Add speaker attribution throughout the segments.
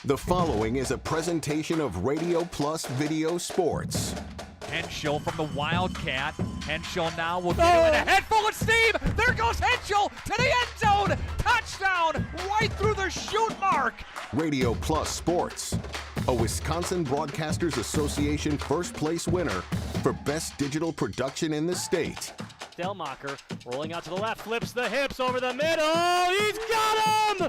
Speaker 1: The following is a presentation of Radio Plus Video Sports.
Speaker 2: Henschel from the Wildcat. Henschel now will get it with a head full of steam. There goes Henschel to the end zone. Touchdown right through the shoot mark.
Speaker 1: Radio Plus Sports, a Wisconsin Broadcasters Association first place winner for best digital production in the state.
Speaker 3: Delmacher rolling out to the left, flips the hips over the middle. He's got him!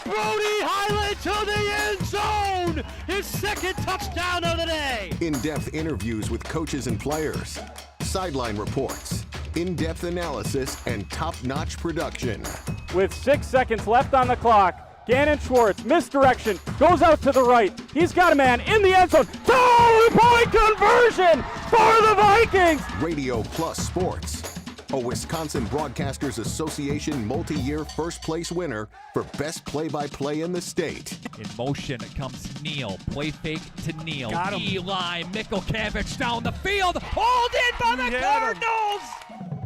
Speaker 3: Brody Highland to the end zone! His second touchdown of the day!
Speaker 1: In-depth interviews with coaches and players, sideline reports, in-depth analysis, and top-notch production.
Speaker 4: With 6 seconds left on the clock, Gannon Schwartz, misdirection, goes out to the right. He's got a man in the end zone. Two-point conversion for the Vikings!
Speaker 1: Radio Plus Sports, a Wisconsin Broadcasters Association multi-year first place winner for best play-by-play in the state.
Speaker 2: In motion comes Neal. Play fake to Neal.
Speaker 4: Got him.
Speaker 2: Eli Mikulkevich down the field. Hauled in by the Cardinals.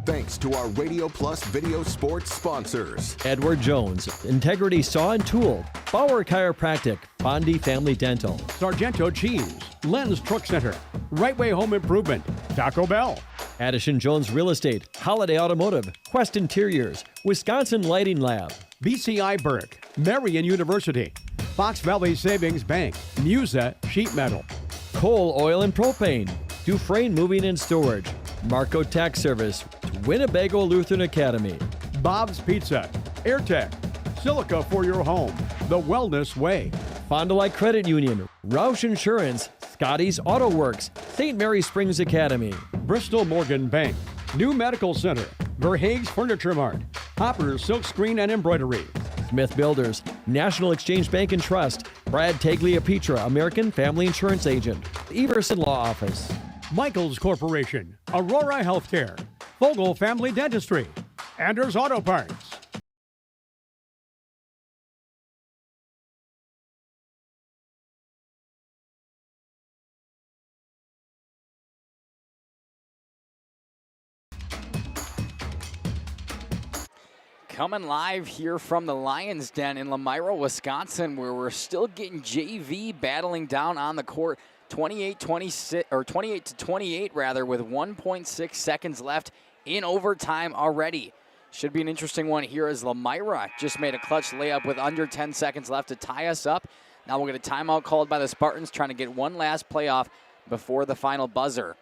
Speaker 1: Thanks to our Radio Plus Video Sports sponsors.
Speaker 5: Edward Jones, Integrity Saw and Tool, Bauer Chiropractic, Bondi Family Dental,
Speaker 6: Sargento Cheese, Lens Truck Center, Right Way Home Improvement, Taco Bell,
Speaker 5: Addison Jones Real Estate, Holiday Automotive, Quest Interiors, Wisconsin Lighting Lab,
Speaker 6: BCI Burke, Marion University, Fox Valley Savings Bank, Musa Sheet Metal,
Speaker 5: Coal, Oil and Propane, Dufresne Moving and Storage, Marco Tax Service, Winnebago Lutheran Academy,
Speaker 6: Bob's Pizza, AirTech, Silica for your home, The Wellness Way,
Speaker 5: Fond du Lac Credit Union, Roush Insurance, Scotty's Auto Works, St. Mary Springs Academy,
Speaker 6: Bristol Morgan Bank, New Medical Center, Verhaeg's Furniture Mart, Hopper's Silk Screen and Embroidery,
Speaker 5: Smith Builders, National Exchange Bank and Trust, Brad Tagliapietra, American Family Insurance Agent, Everson Law Office,
Speaker 6: Michaels Corporation, Aurora Healthcare, Vogel Family Dentistry, Anders Auto Parts.
Speaker 7: Coming live here from the Lions Den in Lomira, Wisconsin, where we're still getting JV battling down on the court. 28-26 or 28-28 rather, with 1.6 seconds left in overtime already. Should be an interesting one here as Lomira just made a clutch layup with under 10 seconds left to tie us up. Now we'll get a timeout called by the Spartans, trying to get one last playoff before the final buzzer.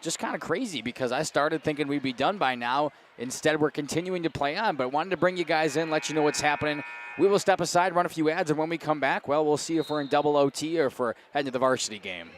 Speaker 7: Just kind of crazy because I started thinking we'd be done by now. Instead, we're continuing to play on, but wanted to bring you guys in, let you know what's happening. We will step aside, run a few ads, and when we come back, well, we'll see if we're in double OT or if we're heading to the varsity game.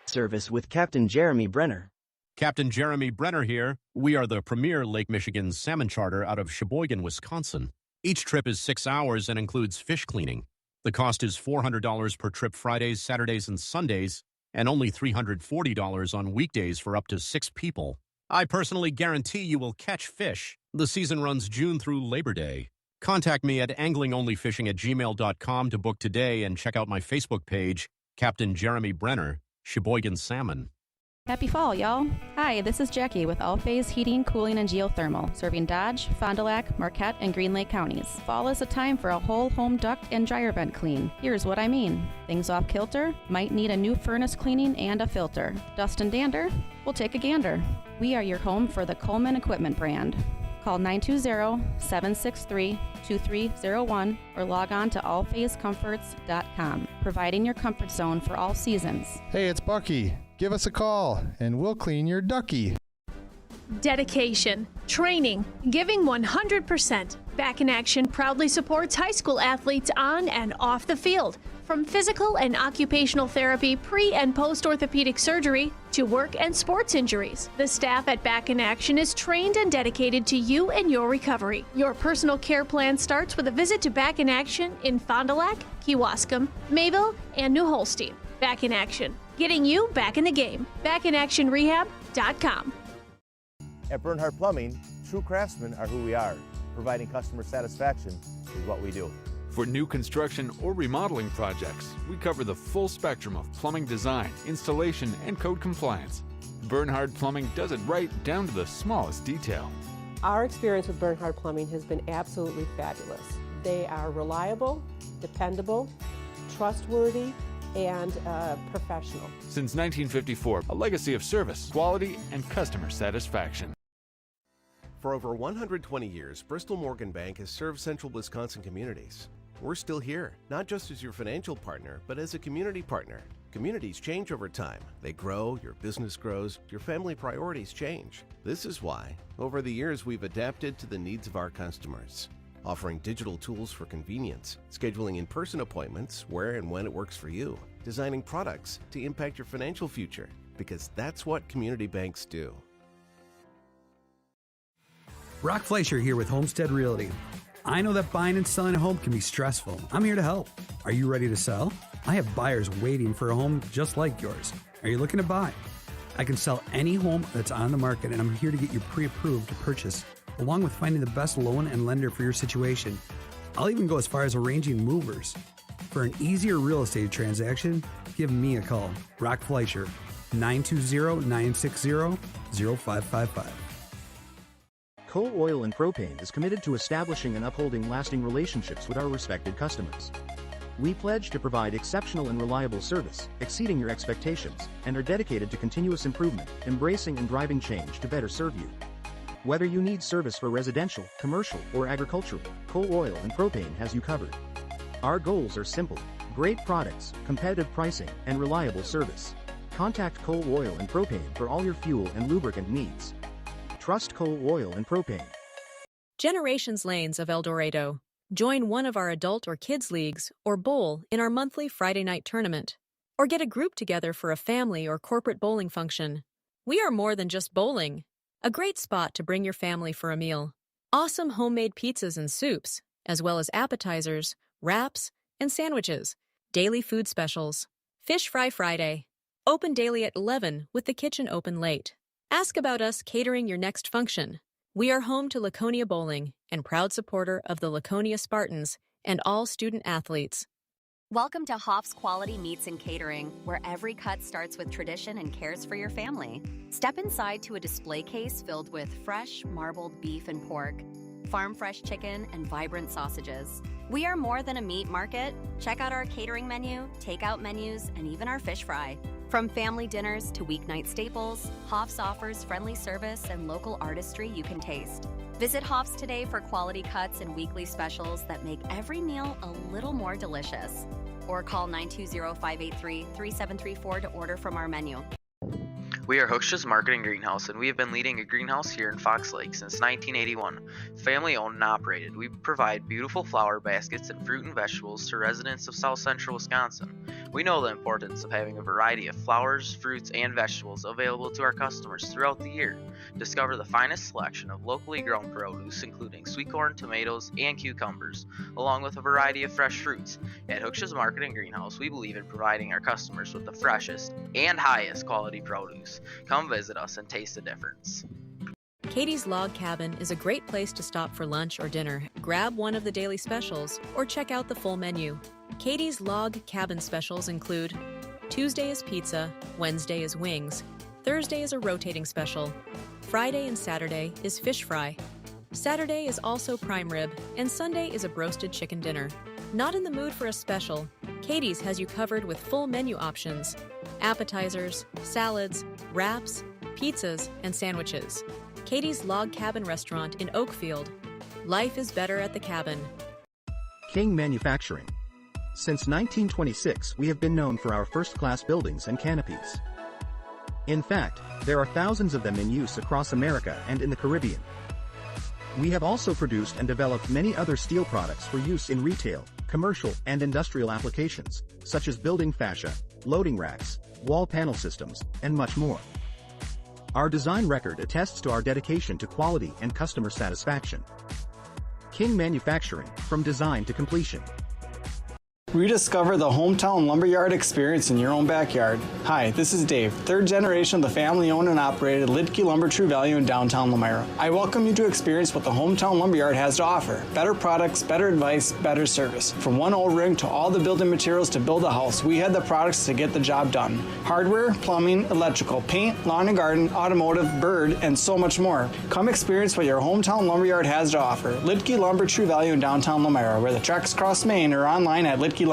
Speaker 8: Service with Captain Jeremy Brenner.
Speaker 9: Captain Jeremy Brenner here. We are the premier Lake Michigan salmon charter out of Sheboygan, Wisconsin. Each trip is 6 hours and includes fish cleaning. The cost is $400 per trip Fridays, Saturdays, and Sundays, and only $340 on weekdays for up to 6 people. I personally guarantee you will catch fish. The season runs June through Labor Day. Contact me at anglingonlyfishing@gmail.com to book today and check out my Facebook page, Captain Jeremy Brenner, Sheboygan Salmon.
Speaker 10: Happy fall, y'all. Hi, this is Jackie with All Phase Heating, Cooling, and Geothermal, serving Dodge, Fond du Lac, Marquette, and Green Lake counties. Fall is a time for a whole home duct and dryer vent clean. Here's what I mean. Things off kilter, might need a new furnace cleaning and a filter. Dust and dander? We'll take a gander. We are your home for the Coleman Equipment brand. Call 920-763-2301 or log on to allphasecomforts.com, providing your comfort zone for all seasons.
Speaker 11: Hey, it's Bucky. Give us a call, and we'll clean your ducky.
Speaker 12: Dedication, training, giving 100%. Back in Action proudly supports high school athletes on and off the field. From physical and occupational therapy, pre- and post-orthopedic surgery, to work and sports injuries. The staff at Back in Action is trained and dedicated to you and your recovery. Your personal care plan starts with a visit to Back in Action in Fond du Lac, Kewaskum, Mayville, and New Holstein. Back in Action, getting you back in the game. BackinActionRehab.com.
Speaker 13: At Bernhardt Plumbing, true craftsmen are who we are. Providing customer satisfaction is what we do.
Speaker 14: For new construction or remodeling projects, we cover the full spectrum of plumbing design, installation, and code compliance. Bernhardt Plumbing does it right down to the smallest detail.
Speaker 15: Our experience with Bernhardt Plumbing has been absolutely fabulous. They are reliable, dependable, trustworthy, and professional.
Speaker 14: Since 1954, a legacy of service, quality, and customer satisfaction.
Speaker 16: For over 120 years, Bristol Morgan Bank has served central Wisconsin communities. We're still here, not just as your financial partner, but as a community partner. Communities change over time. They grow, your business grows, your family priorities change. This is why, over the years, we've adapted to the needs of our customers, offering digital tools for convenience, scheduling in-person appointments where and when it works for you, designing products to impact your financial future, because that's what community banks do.
Speaker 17: Brock Fleischer here with Homestead Realty. I know that buying and selling a home can be stressful. I'm here to help. Are you ready to sell? I have buyers waiting for a home just like yours. Are you looking to buy? I can sell any home that's on the market, and I'm here to get you pre-approved to purchase, along with finding the best loan and lender for your situation. I'll even go as far as arranging movers. For an easier real estate transaction, give me a call. Brock Fleischer, 920-960-0555.
Speaker 18: Coal Oil and Propane is committed to establishing and upholding lasting relationships with our respected customers. We pledge to provide exceptional and reliable service, exceeding your expectations, and are dedicated to continuous improvement, embracing and driving change to better serve you. Whether you need service for residential, commercial, or agricultural, Coal Oil and Propane has you covered. Our goals are simple: great products, competitive pricing, and reliable service. Contact Coal Oil and Propane for all your fuel and lubricant needs. Trust Coal Oil and Propane.
Speaker 19: Generations Lanes of El Dorado. Join one of our adult or kids leagues or bowl in our monthly Friday night tournament. Or get a group together for a family or corporate bowling function. We are more than just bowling. A great spot to bring your family for a meal. Awesome homemade pizzas and soups, as well as appetizers, wraps, and sandwiches. Daily food specials. Fish Fry Friday. Open daily at 11 with the kitchen open late. Ask about us catering your next function. We are home to Laconia Bowling and proud supporter of the Laconia Spartans and all student athletes.
Speaker 20: Welcome to Hoff's Quality Meats and Catering, where every cut starts with tradition and cares for your family. Step inside to a display case filled with fresh, marbled beef and pork, farm-fresh chicken, and vibrant sausages. We are more than a meat market. Check out our catering menu, takeout menus, and even our fish fry. From family dinners to weeknight staples, Hoff's offers friendly service and local artistry you can taste. Visit Hoff's today for quality cuts and weekly specials that make every meal a little more delicious. Or call 920-583-3734 to order from our menu.
Speaker 21: We are Hooksha's Marketing Greenhouse, and we have been leading a greenhouse here in Fox Lake since 1981. Family owned and operated, we provide beautiful flower baskets and fruit and vegetables to residents of South Central Wisconsin. We know the importance of having a variety of flowers, fruits, and vegetables available to our customers throughout the year. Discover the finest selection of locally grown produce, including sweet corn, tomatoes, and cucumbers, along with a variety of fresh fruits. At Hooksha's Marketing Greenhouse, we believe in providing our customers with the freshest and highest quality produce. Come visit us and taste the difference.
Speaker 19: Katie's Log Cabin is a great place to stop for lunch or dinner. Grab one of the daily specials or check out the full menu. Katie's Log Cabin specials include Tuesday is pizza, Wednesday is wings, Thursday is a rotating special, Friday and Saturday is fish fry, Saturday is also prime rib, and Sunday is a broasted chicken dinner. Not in the mood for a special? Katie's has you covered with full menu options, appetizers, salads, wraps, pizzas, and sandwiches. Katie's Log Cabin Restaurant in Oakfield. Life is better at the cabin.
Speaker 18: King Manufacturing. Since 1926, we have been known for our first-class buildings and canopies. In fact, there are thousands of them in use across America and in the Caribbean. We have also produced and developed many other steel products for use in retail, commercial, and industrial applications, such as building fascia, loading racks, wall panel systems, and much more. Our design record attests to our dedication to quality and customer satisfaction. King Manufacturing, from design to completion.
Speaker 22: Rediscover the hometown lumberyard experience in your own backyard. Hi, this is Dave, third generation of the family-owned and operated Lidke Lumber True Value in downtown Lomira. I welcome you to experience what the hometown lumberyard has to offer. Better products, better advice, better service. From one old rig to all the building materials to build a house, we had the products to get the job done. Hardware, plumbing, electrical, paint, lawn and garden, automotive, bird, and so much more. Come experience what your hometown lumberyard has to offer. Lidke Lumber True Value in downtown Lomira, where the tracks cross Main, or online at lidkelumber.com.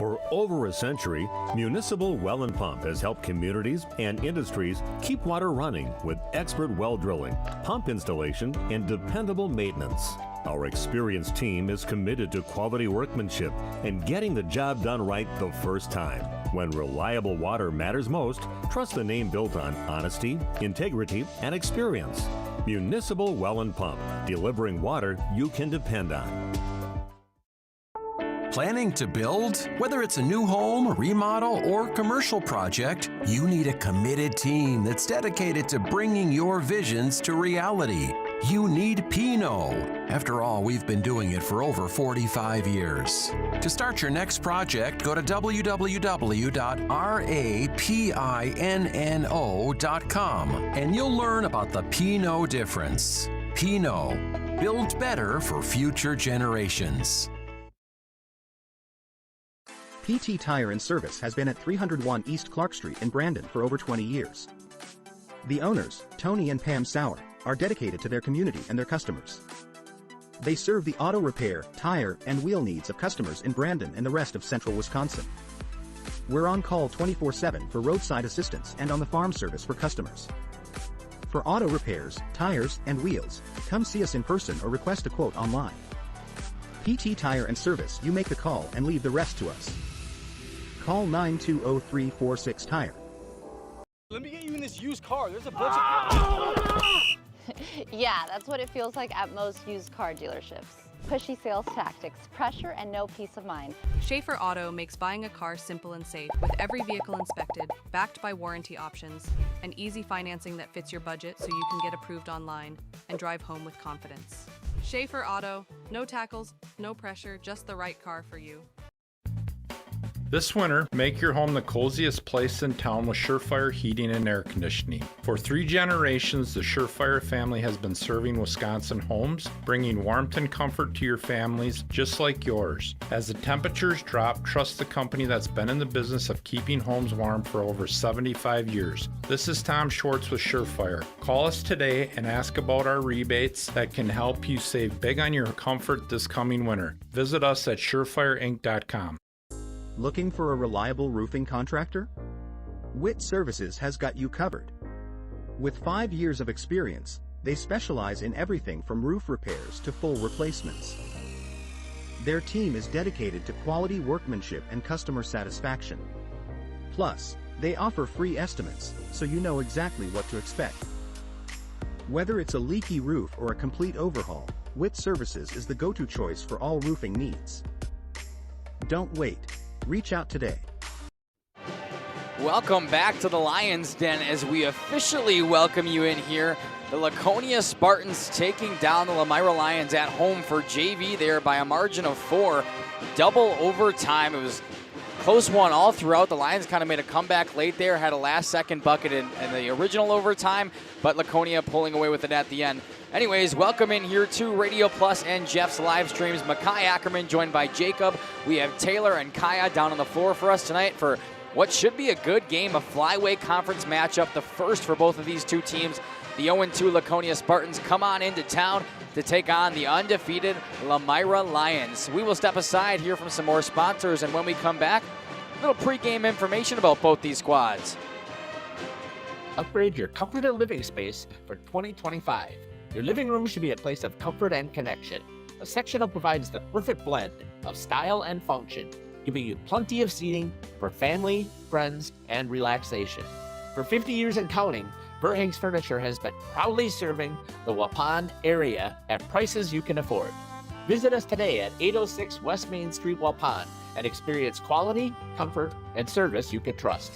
Speaker 3: For over a century, Municipal Well and Pump has helped communities and industries keep water running with expert well drilling, pump installation, and dependable maintenance. Our experienced team is committed to quality workmanship and getting the job done right the first time. When reliable water matters most, trust the name built on honesty, integrity, and experience. Municipal Well and Pump, delivering water you can depend on.
Speaker 4: Planning to build? Whether it's a new home, remodel, or commercial project, you need a committed team that's dedicated to bringing your visions to reality. You need Pino. After all, we've been doing it for over 45 years. To start your next project, go to www.rapinno.com and you'll learn about the Pino difference. Pino, build better for future generations.
Speaker 18: PT Tire and Service has been at 301 East Clark Street in Brandon for over 20 years. The owners, Tony and Pam Sauer, are dedicated to their community and their customers. They serve the auto repair, tire, and wheel needs of customers in Brandon and the rest of central Wisconsin. We're on call 24/7 for roadside assistance and on the farm service for customers. For auto repairs, tires, and wheels, come see us in person or request a quote online. PT Tire and Service, you make the call and leave the rest to us. Call 920-346-TIRE.
Speaker 23: Let me get you in this used car. There's a bunch of...
Speaker 24: Yeah, that's what it feels like at most used car dealerships. Pushy sales tactics, pressure, and no peace of mind.
Speaker 25: Schaefer Auto makes buying a car simple and safe, with every vehicle inspected, backed by warranty options, and easy financing that fits your budget so you can get approved online and drive home with confidence. Schaefer Auto, no tackles, no pressure, just the right car for you.
Speaker 26: This winter, make your home the coziest place in town with Surefire Heating and Air Conditioning. For 3 generations, the Surefire family has been serving Wisconsin homes, bringing warmth and comfort to your families just like yours. As the temperatures drop, trust the company that's been in the business of keeping homes warm for over 75 years. This is Tom Schwartz with Surefire. Call us today and ask about our rebates that can help you save big on your comfort this coming winter. Visit us at surefireinc.com.
Speaker 18: Looking for a reliable roofing contractor? Witt Services has got you covered. With 5 years of experience, they specialize in everything from roof repairs to full replacements. Their team is dedicated to quality workmanship and customer satisfaction. Plus, they offer free estimates, so you know exactly what to expect. Whether it's a leaky roof or a complete overhaul, Witt Services is the go-to choice for all roofing needs. Don't wait. Reach out today.
Speaker 7: Welcome back to the Lions Den as we officially welcome you in here. The Laconia Spartans taking down the Lomira Lions at home for JV there by a margin of 4. Double overtime. It was a close one all throughout. The Lions kind of made a comeback late there, had a last-second bucket in the original overtime, but Laconia pulling away with it at the end. Anyways, welcome in here to Radio Plus and Jeff's live streams. Makai Ackerman joined by Jacob. We have Taylor and Kaya down on the floor for us tonight for what should be a good game, a flyweight conference matchup, the first for both of these two teams. The 0-2 Laconia Spartans come on into town to take on the undefeated Lomira Lions. We will step aside, hear from some more sponsors, and when we come back, a little pregame information about both these squads.
Speaker 27: Upgrade your comfortable living space for 2025. Your living room should be a place of comfort and connection. A sectional provides the perfect blend of style and function, giving you plenty of seating for family, friends, and relaxation. For 50 years and counting, Verhaeg's Furniture has been proudly serving the Waupun area at prices you can afford. Visit us today at 806 West Main Street, Waupun, and experience quality, comfort, and service you can trust.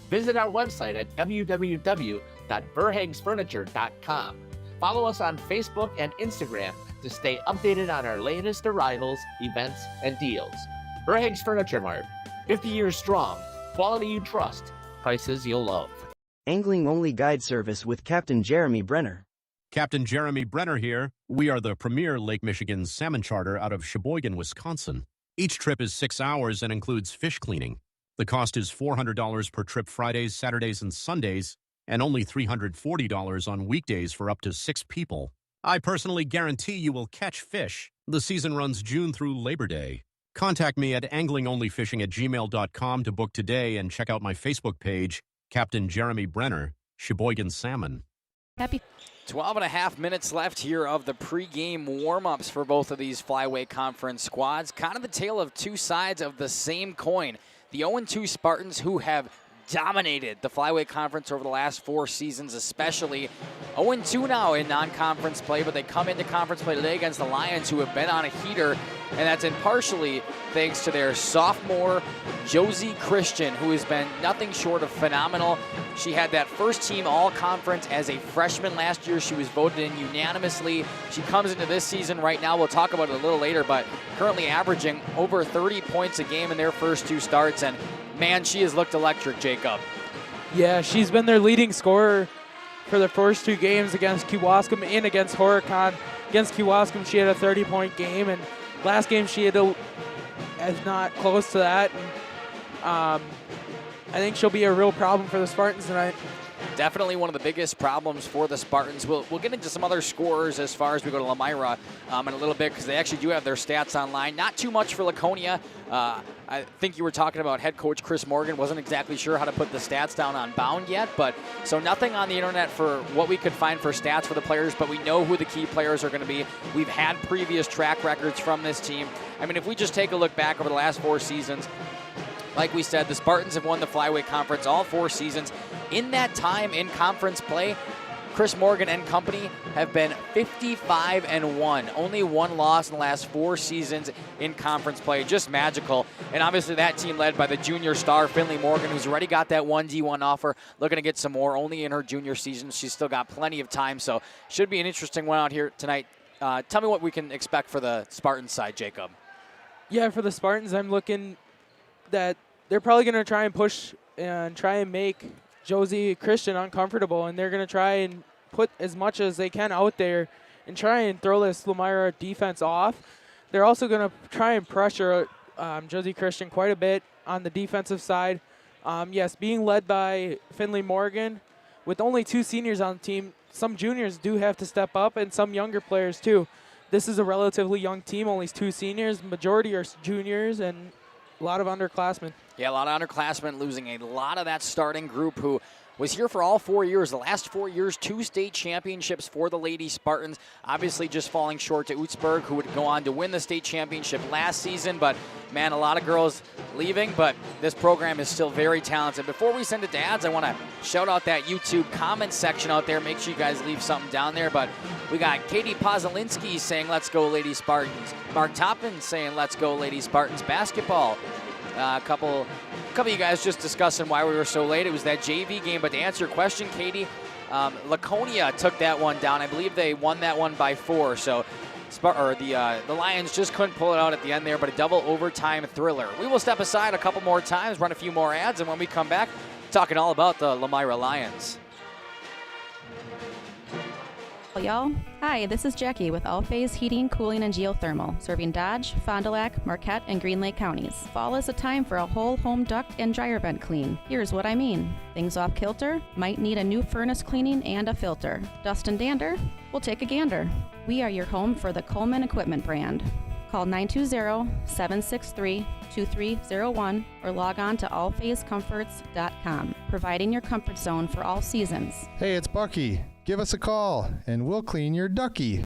Speaker 27: Visit our website at www.verhaegsfurniture.com. Follow us on Facebook and Instagram to stay updated on our latest arrivals, events, and deals. Verhaeg's Furniture Mart, 50 years strong, quality you trust, prices you'll love.
Speaker 8: Angling-only guide service with Captain Jeremy Brenner.
Speaker 9: Captain Jeremy Brenner here. We are the premier Lake Michigan salmon charter out of Sheboygan, Wisconsin. Each trip is 6 hours and includes fish cleaning. The cost is $400 per trip Fridays, Saturdays, and Sundays, and only $340 on weekdays for up to 6 people. I personally guarantee you will catch fish. The season runs June through Labor Day. Contact me at anglingonlyfishing@gmail.com to book today and check out my Facebook page, Captain Jeremy Brenner, Sheboygan Salmon.
Speaker 7: Happy 12 and a half minutes left here of the pregame warm-ups for both of these Flyweight Conference squads. Kind of the tale of two sides of the same coin. The 0-2 Spartans, who have dominated the Flyweight Conference over the last 4 seasons, especially 0-2 now in non-conference play, but they come into conference play today against the Lions, who have been on a heater, and that's in partially thanks to their sophomore Josie Christian, who has been nothing short of phenomenal. She had that first team all-conference as a freshman last year. She was voted in unanimously. She comes into this season right now, we'll talk about it a little later, but currently averaging over 30 points a game in their first 2 starts, and man, she has looked electric, Jacob.
Speaker 1: Yeah, she's been their leading scorer for the first 2 games against Kewaskum and against Horicon. Against Kewaskum, she had a 30-point game, and last game she had not close to that. And, I think she'll be a real problem for the Spartans tonight.
Speaker 7: Definitely one of the biggest problems for the Spartans. We'll get into some other scorers as far as we go to Lomira in a little bit, because they actually do have their stats online. Not too much for Laconia. I think you were talking about head coach Chris Morgan. Wasn't exactly sure how to put the stats down on Bound yet, but so nothing on the internet for what we could find for stats for the players, but we know who the key players are going to be. We've had previous track records from this team. I mean, if we just take a look back over the last 4 seasons, like we said, the Spartans have won the Flyweight Conference all 4 seasons. In that time in conference play, Chris Morgan and company have been 55-1. Only 1 loss in the last 4 seasons in conference play. Just magical. And obviously that team led by the junior star, Finley Morgan, who's already got that 1D1 offer. Looking to get some more only in her junior season. She's still got plenty of time, so should be an interesting one out here tonight. Tell me what we can expect for the Spartans side, Jacob.
Speaker 1: Yeah, for the Spartans, I'm looking that they're probably going to try and push and try and make Josie Christian uncomfortable, and they're going to try and put as much as they can out there and try and throw this Lomira defense off. They're also going to try and pressure Josie Christian quite a bit on the defensive side. Yes, being led by Finley Morgan, with only 2 seniors on the team, some juniors do have to step up, and some younger players too. This is a relatively young team, only 2 seniors. Majority are juniors, and a lot of underclassmen.
Speaker 7: Yeah, a lot of underclassmen, losing a lot of that starting group who was here for all 4 years. The last 4 years, 2 state championships for the Lady Spartans. Obviously just falling short to Utzberg, who would go on to win the state championship last season. But, man, a lot of girls leaving, but this program is still very talented. Before we send it to ads, I want to shout out that YouTube comment section out there. Make sure you guys leave something down there. But we got Katie Pozolinsky saying, "Let's go, Lady Spartans." Mark Toppin saying, "Let's go, Lady Spartans." Basketball. A couple of you guys just discussing why we were so late. It was that JV game, but to answer your question, Katie, Laconia took that one down. I believe they won that one by 4. So the Lions just couldn't pull it out at the end there, but a double overtime thriller. We will step aside a couple more times, run a few more ads, and when we come back, talking all about the Lomira Lions.
Speaker 2: Y'all. Hi, this is Jackie with All Phase Heating, Cooling, and Geothermal, serving Dodge, Fond du Lac, Marquette, and Green Lake counties. Fall is a time for a whole home duct and dryer vent clean. Here's what I mean. Things off kilter? Might need a new furnace cleaning and a filter. Dust and dander? We'll take a gander. We are your home for the Coleman Equipment brand. Call 920-763-2301 or log on to allphasecomforts.com, providing your comfort zone for all seasons.
Speaker 5: Hey, it's Bucky. Give us a call, and we'll clean your ducky.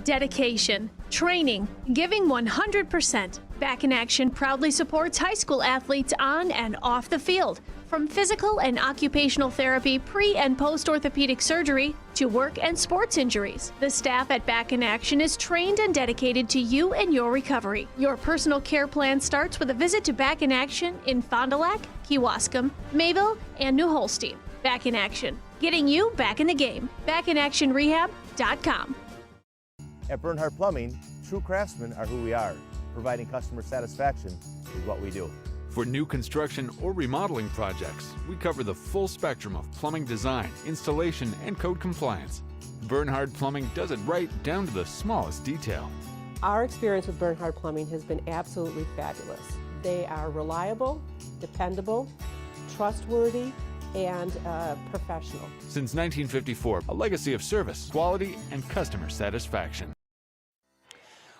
Speaker 6: Dedication, training, giving 100%. Back in Action proudly supports high school athletes on and off the field. From physical and occupational therapy, pre- and post-orthopedic surgery, to work and sports injuries. The staff at Back in Action is trained and dedicated to you and your recovery. Your personal care plan starts with a visit to Back in Action in Fond du Lac, Kewaskum, Mayville, and New Holstein. Back in Action, getting you back in the game. BackinActionRehab.com.
Speaker 13: At Bernhardt Plumbing, true craftsmen are who we are. Providing customer satisfaction is what we do.
Speaker 14: For new construction or remodeling projects, we cover the full spectrum of plumbing design, installation, and code compliance. Bernhardt Plumbing does it right down to the smallest detail.
Speaker 15: Our experience with Bernhardt Plumbing has been absolutely fabulous. They are reliable, dependable, trustworthy, and professional.
Speaker 14: Since 1954, a legacy of service, quality, and customer satisfaction.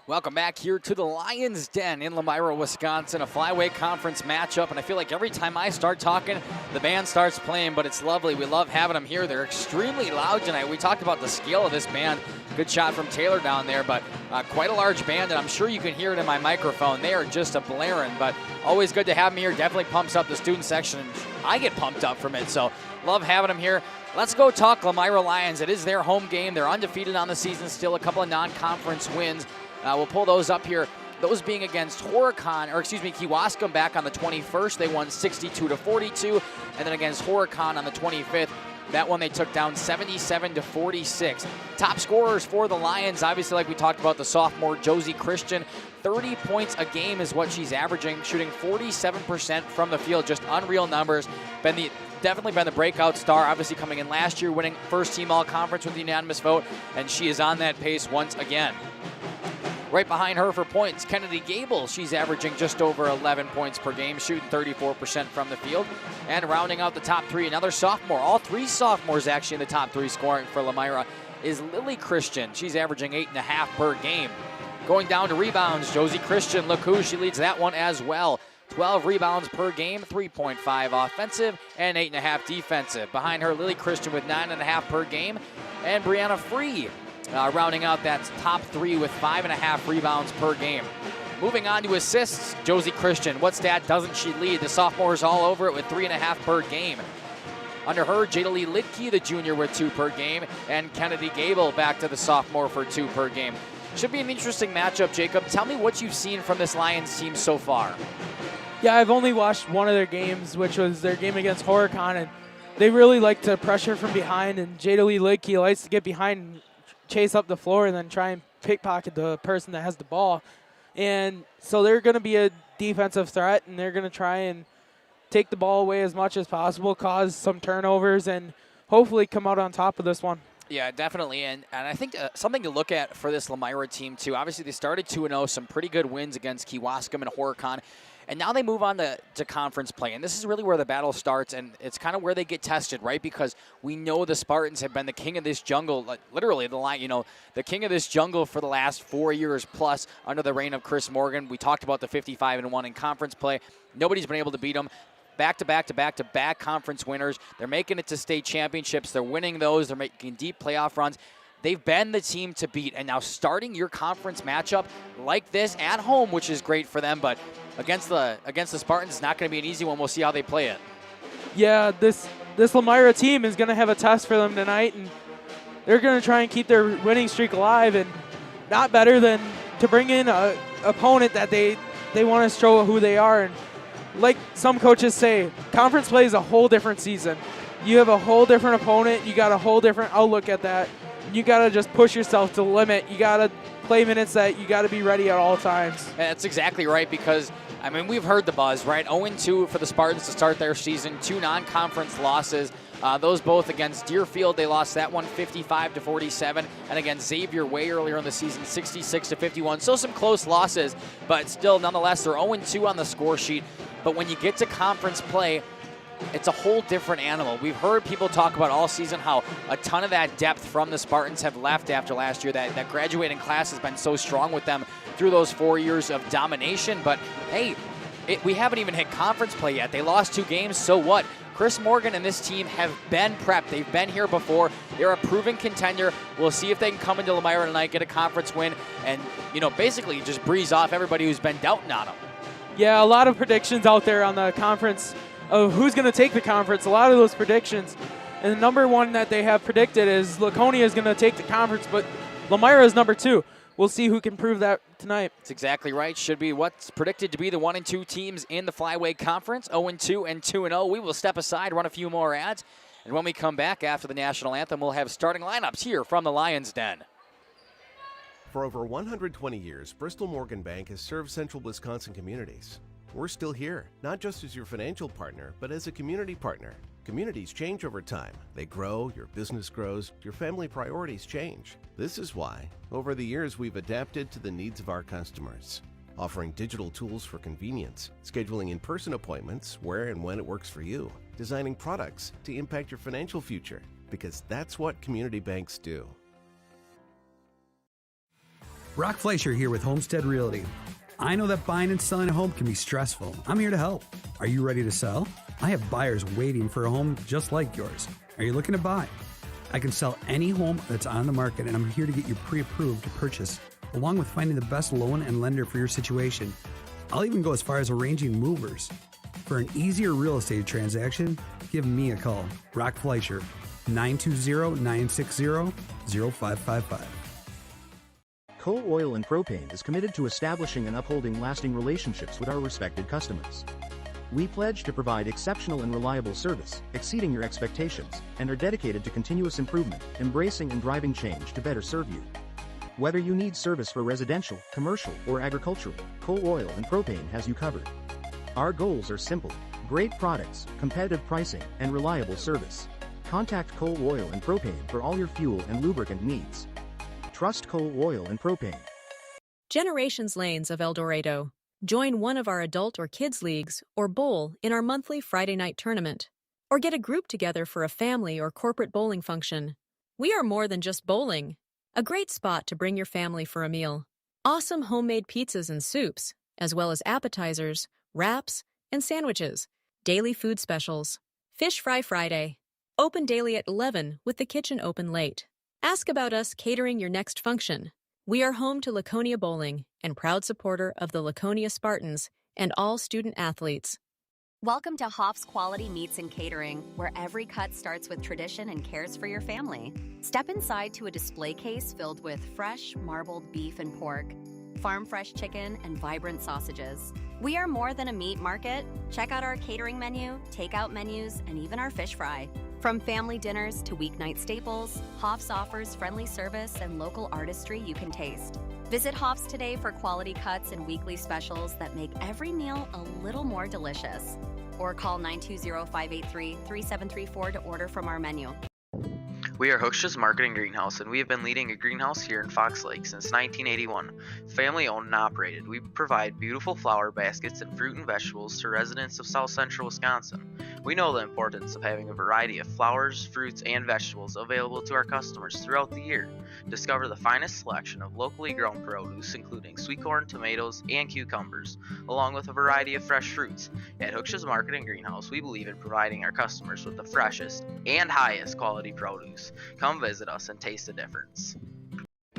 Speaker 7: Welcome back here to the Lions Den in Lomira, Wisconsin, a flyweight conference matchup, and I feel like every time I start talking, the band starts playing, but it's lovely. We love having them here. They're extremely loud tonight. We talked about the scale of this band. Good shot from Taylor down there, but quite a large band, and I'm sure you can hear it in my microphone. They are just a blaring, but always good to have them here. Definitely pumps up the student section. I get pumped up from it, so love having them here. Let's go talk Lomira Lions. It is their home game. They're undefeated on the season, still a couple of non-conference wins. We'll pull those up here. Those being against Kewaskum back on the 21st. They won 62-42. And then against Horicon on the 25th. That one they took down 77-46. Top scorers for the Lions, obviously, like we talked about, the sophomore Josie Christian. 30 points a game is what she's averaging, shooting 47% from the field. Just unreal numbers. Definitely been the breakout star, obviously coming in last year, winning first team all-conference with the unanimous vote, and she is on that pace once again. Right behind her for points, Kennedy Gable. She's averaging just over 11 points per game, shooting 34% from the field. And rounding out the top three, another sophomore. All three sophomores actually in the top three scoring for Lomira is Lily Christian. She's averaging 8.5 per game. Going down to rebounds, Josie Christian. Look who she leads that one as well. 12 rebounds per game, 3.5 offensive, and 8.5 defensive. Behind her, Lily Christian with 9.5 per game. And Brianna Free rounding out that top three with 5.5 rebounds per game. Moving on to assists, Josie Christian. What stat doesn't she lead? The sophomore is all over it with 3.5 per game. Under her, Jadalee Lidke, the junior, with 2 per game, and Kennedy Gable back to the sophomore for 2 per game. Should be an interesting matchup, Jacob. Tell me what you've seen from this Lions team so far.
Speaker 1: Yeah, I've only watched one of their games, which was their game against Horicon, and they really like to pressure from behind, and Jadalee Lidke likes to get behind and chase up the floor and then try and pickpocket the person that has the ball. And so they're going to be a defensive threat, and they're going to try and take the ball away as much as possible, cause some turnovers, and hopefully come out on top of this one.
Speaker 7: Yeah, definitely. And I think something to look at for this Lomira team, too. Obviously, they started 2-0, some pretty good wins against Kewaskum and Horicon. And now they move on to conference play. And this is really where the battle starts, and it's kind of where they get tested, right? Because we know the Spartans have been the king of this jungle, like literally the king of this jungle for the last 4 years plus under the reign of Chris Morgan. We talked about the 55-1 in conference play. Nobody's been able to beat them. Back-to-back conference winners. They're making it to state championships. They're winning those. They're making deep playoff runs. They've been the team to beat. And now starting your conference matchup like this at home, which is great for them, but against the Spartans, it's not going to be an easy one. We'll see how they play it.
Speaker 1: Yeah, this Lomira team is going to have a test for them tonight, and they're going to try and keep their winning streak alive, and not better than to bring in an opponent that they want to show who they are. And like some coaches say, conference play is a whole different season. You have a whole different opponent. You got a whole different outlook at that. You got to just push yourself to the limit. You got to play minutes that you got to be ready at all times.
Speaker 7: That's exactly right, because I mean, we've heard the buzz, right? 0-2 for the Spartans to start their season, 2 non-conference losses. Those both against Deerfield, they lost that one 55-47, and against Xavier way earlier in the season, 66-51. So some close losses, but still, nonetheless, they're 0-2 on the score sheet. But when you get to conference play, it's a whole different animal. We've heard people talk about all season how a ton of that depth from the Spartans have left after last year. That graduating class has been so strong with them through those 4 years of domination. But, hey, we haven't even hit conference play yet. They lost 2 games, so what? Chris Morgan and this team have been prepped. They've been here before. They're a proven contender. We'll see if they can come into Lomira tonight, get a conference win, and, basically just breeze off everybody who's been doubting on them.
Speaker 1: Yeah, a lot of predictions out there on the conference of who's going to take the conference. A lot of those predictions. And the number one that they have predicted is Laconia is going to take the conference, but Lomira is number 2. We'll see who can prove that tonight.
Speaker 7: That's exactly right. Should be what's predicted to be the 1-2 teams in the Flyweight Conference, 0-2 and 2-0. We will step aside, run a few more ads, and when we come back after the national anthem, we'll have starting lineups here from the Lions Den.
Speaker 10: For over 120 years, Bristol Morgan Bank has served central Wisconsin communities. We're still here, not just as your financial partner, but as a community partner. Communities change over time. They grow, your business grows, your family priorities change. This is why, over the years, we've adapted to the needs of our customers, offering digital tools for convenience, scheduling in-person appointments where and when it works for you, designing products to impact your financial future, because that's what community banks do.
Speaker 11: Brock Fleischer here with Homestead Realty. I know that buying and selling a home can be stressful. I'm here to help. Are you ready to sell? I have buyers waiting for a home just like yours. Are you looking to buy? I can sell any home that's on the market, and I'm here to get you pre-approved to purchase, along with finding the best loan and lender for your situation. I'll even go as far as arranging movers. For an easier real estate transaction, give me a call. Brock Fleischer, 920-960-0555.
Speaker 18: Coal Oil and Propane is committed to establishing and upholding lasting relationships with our respected customers. We pledge to provide exceptional and reliable service, exceeding your expectations, and are dedicated to continuous improvement, embracing and driving change to better serve you. Whether you need service for residential, commercial, or agricultural, Coal Oil and Propane has you covered. Our goals are simple: great products, competitive pricing, and reliable service. Contact Coal Oil and Propane for all your fuel and lubricant needs. Trust Coal Oil and Propane.
Speaker 12: Generations Lanes of El Dorado. Join one of our adult or kids leagues or bowl in our monthly Friday night tournament. Or get a group together for a family or corporate bowling function. We are more than just bowling. A great spot to bring your family for a meal. Awesome homemade pizzas and soups, as well as appetizers, wraps, and sandwiches. Daily food specials. Fish Fry Friday. Open daily at 11 with the kitchen open late. Ask about us catering your next function. We are home to Laconia Bowling and proud supporter of the Laconia Spartans and all student athletes.
Speaker 16: Welcome to Hoff's Quality Meats and Catering, where every cut starts with tradition and cares for your family. Step inside to a display case filled with fresh, marbled beef and pork, farm-fresh chicken, and vibrant sausages. We are more than a meat market. Check out our catering menu, takeout menus, and even our fish fry. From family dinners to weeknight staples, Hoff's offers friendly service and local artistry you can taste. Visit Hoff's today for quality cuts and weekly specials that make every meal a little more delicious. Or call 920-583-3734 to order from our menu.
Speaker 17: We are Hooksha's Marketing Greenhouse, and we have been leading a greenhouse here in Fox Lake since 1981. Family owned and operated, we provide beautiful flower baskets and fruit and vegetables to residents of South Central Wisconsin. We know the importance of having a variety of flowers, fruits, and vegetables available to our customers throughout the year. Discover the finest selection of locally grown produce, including sweet corn, tomatoes, and cucumbers, along with a variety of fresh fruits. At Hooksha's Marketing Greenhouse, we believe in providing our customers with the freshest and highest quality produce. Come visit us and taste the difference.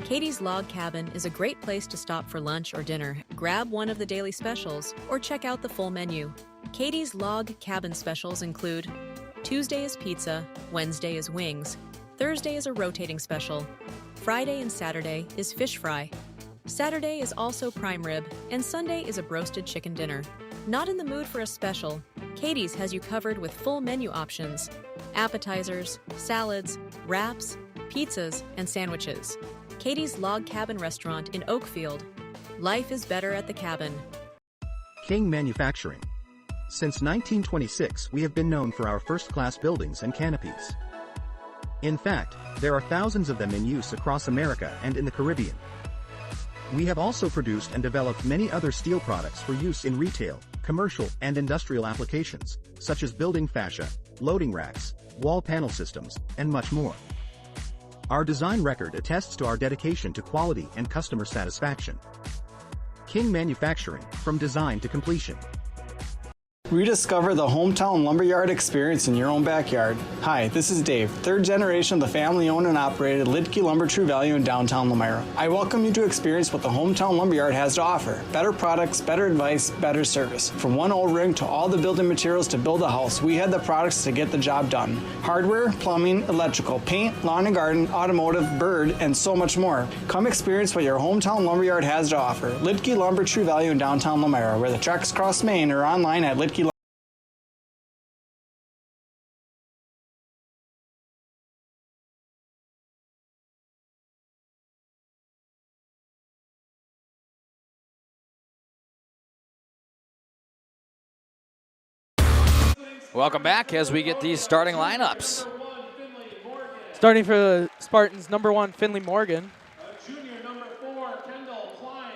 Speaker 12: Katie's Log Cabin is a great place to stop for lunch or dinner. Grab one of the daily specials or check out the full menu. Katie's Log Cabin specials include Tuesday is pizza, Wednesday is wings, Thursday is a rotating special, Friday and Saturday is fish fry, Saturday is also prime rib, and Sunday is a broasted chicken dinner. Not in the mood for a special? Katie's has you covered with full menu options, appetizers, salads, wraps, pizzas, and sandwiches. Katie's Log Cabin Restaurant in Oakfield. Life is better at the cabin.
Speaker 18: King Manufacturing. Since 1926, we have been known for our first-class buildings and canopies. In fact, there are thousands of them in use across America and in the Caribbean. We have also produced and developed many other steel products for use in retail, commercial, and industrial applications, such as building fascia, loading racks, wall panel systems, and much more. Our design record attests to our dedication to quality and customer satisfaction. King Manufacturing, from design to completion.
Speaker 22: Rediscover the hometown lumberyard experience in your own backyard. Hi, this is Dave, third generation of the family-owned and operated Lidke Lumber True Value in downtown Lomira. I welcome you to experience what the hometown lumberyard has to offer. Better products, better advice, better service. From one O-ring to all the building materials to build a house, we had the products to get the job done. Hardware, plumbing, electrical, paint, lawn and garden, automotive, bird, and so much more. Come experience what your hometown lumberyard has to offer. Lidke Lumber True Value in downtown Lomira, where the tracks cross Main, or online at Lidke.
Speaker 7: Welcome back as we get these starting lineups.
Speaker 1: Starting for the Spartans, number 1, Finley Morgan.
Speaker 19: Junior number 4, Kendall Klein.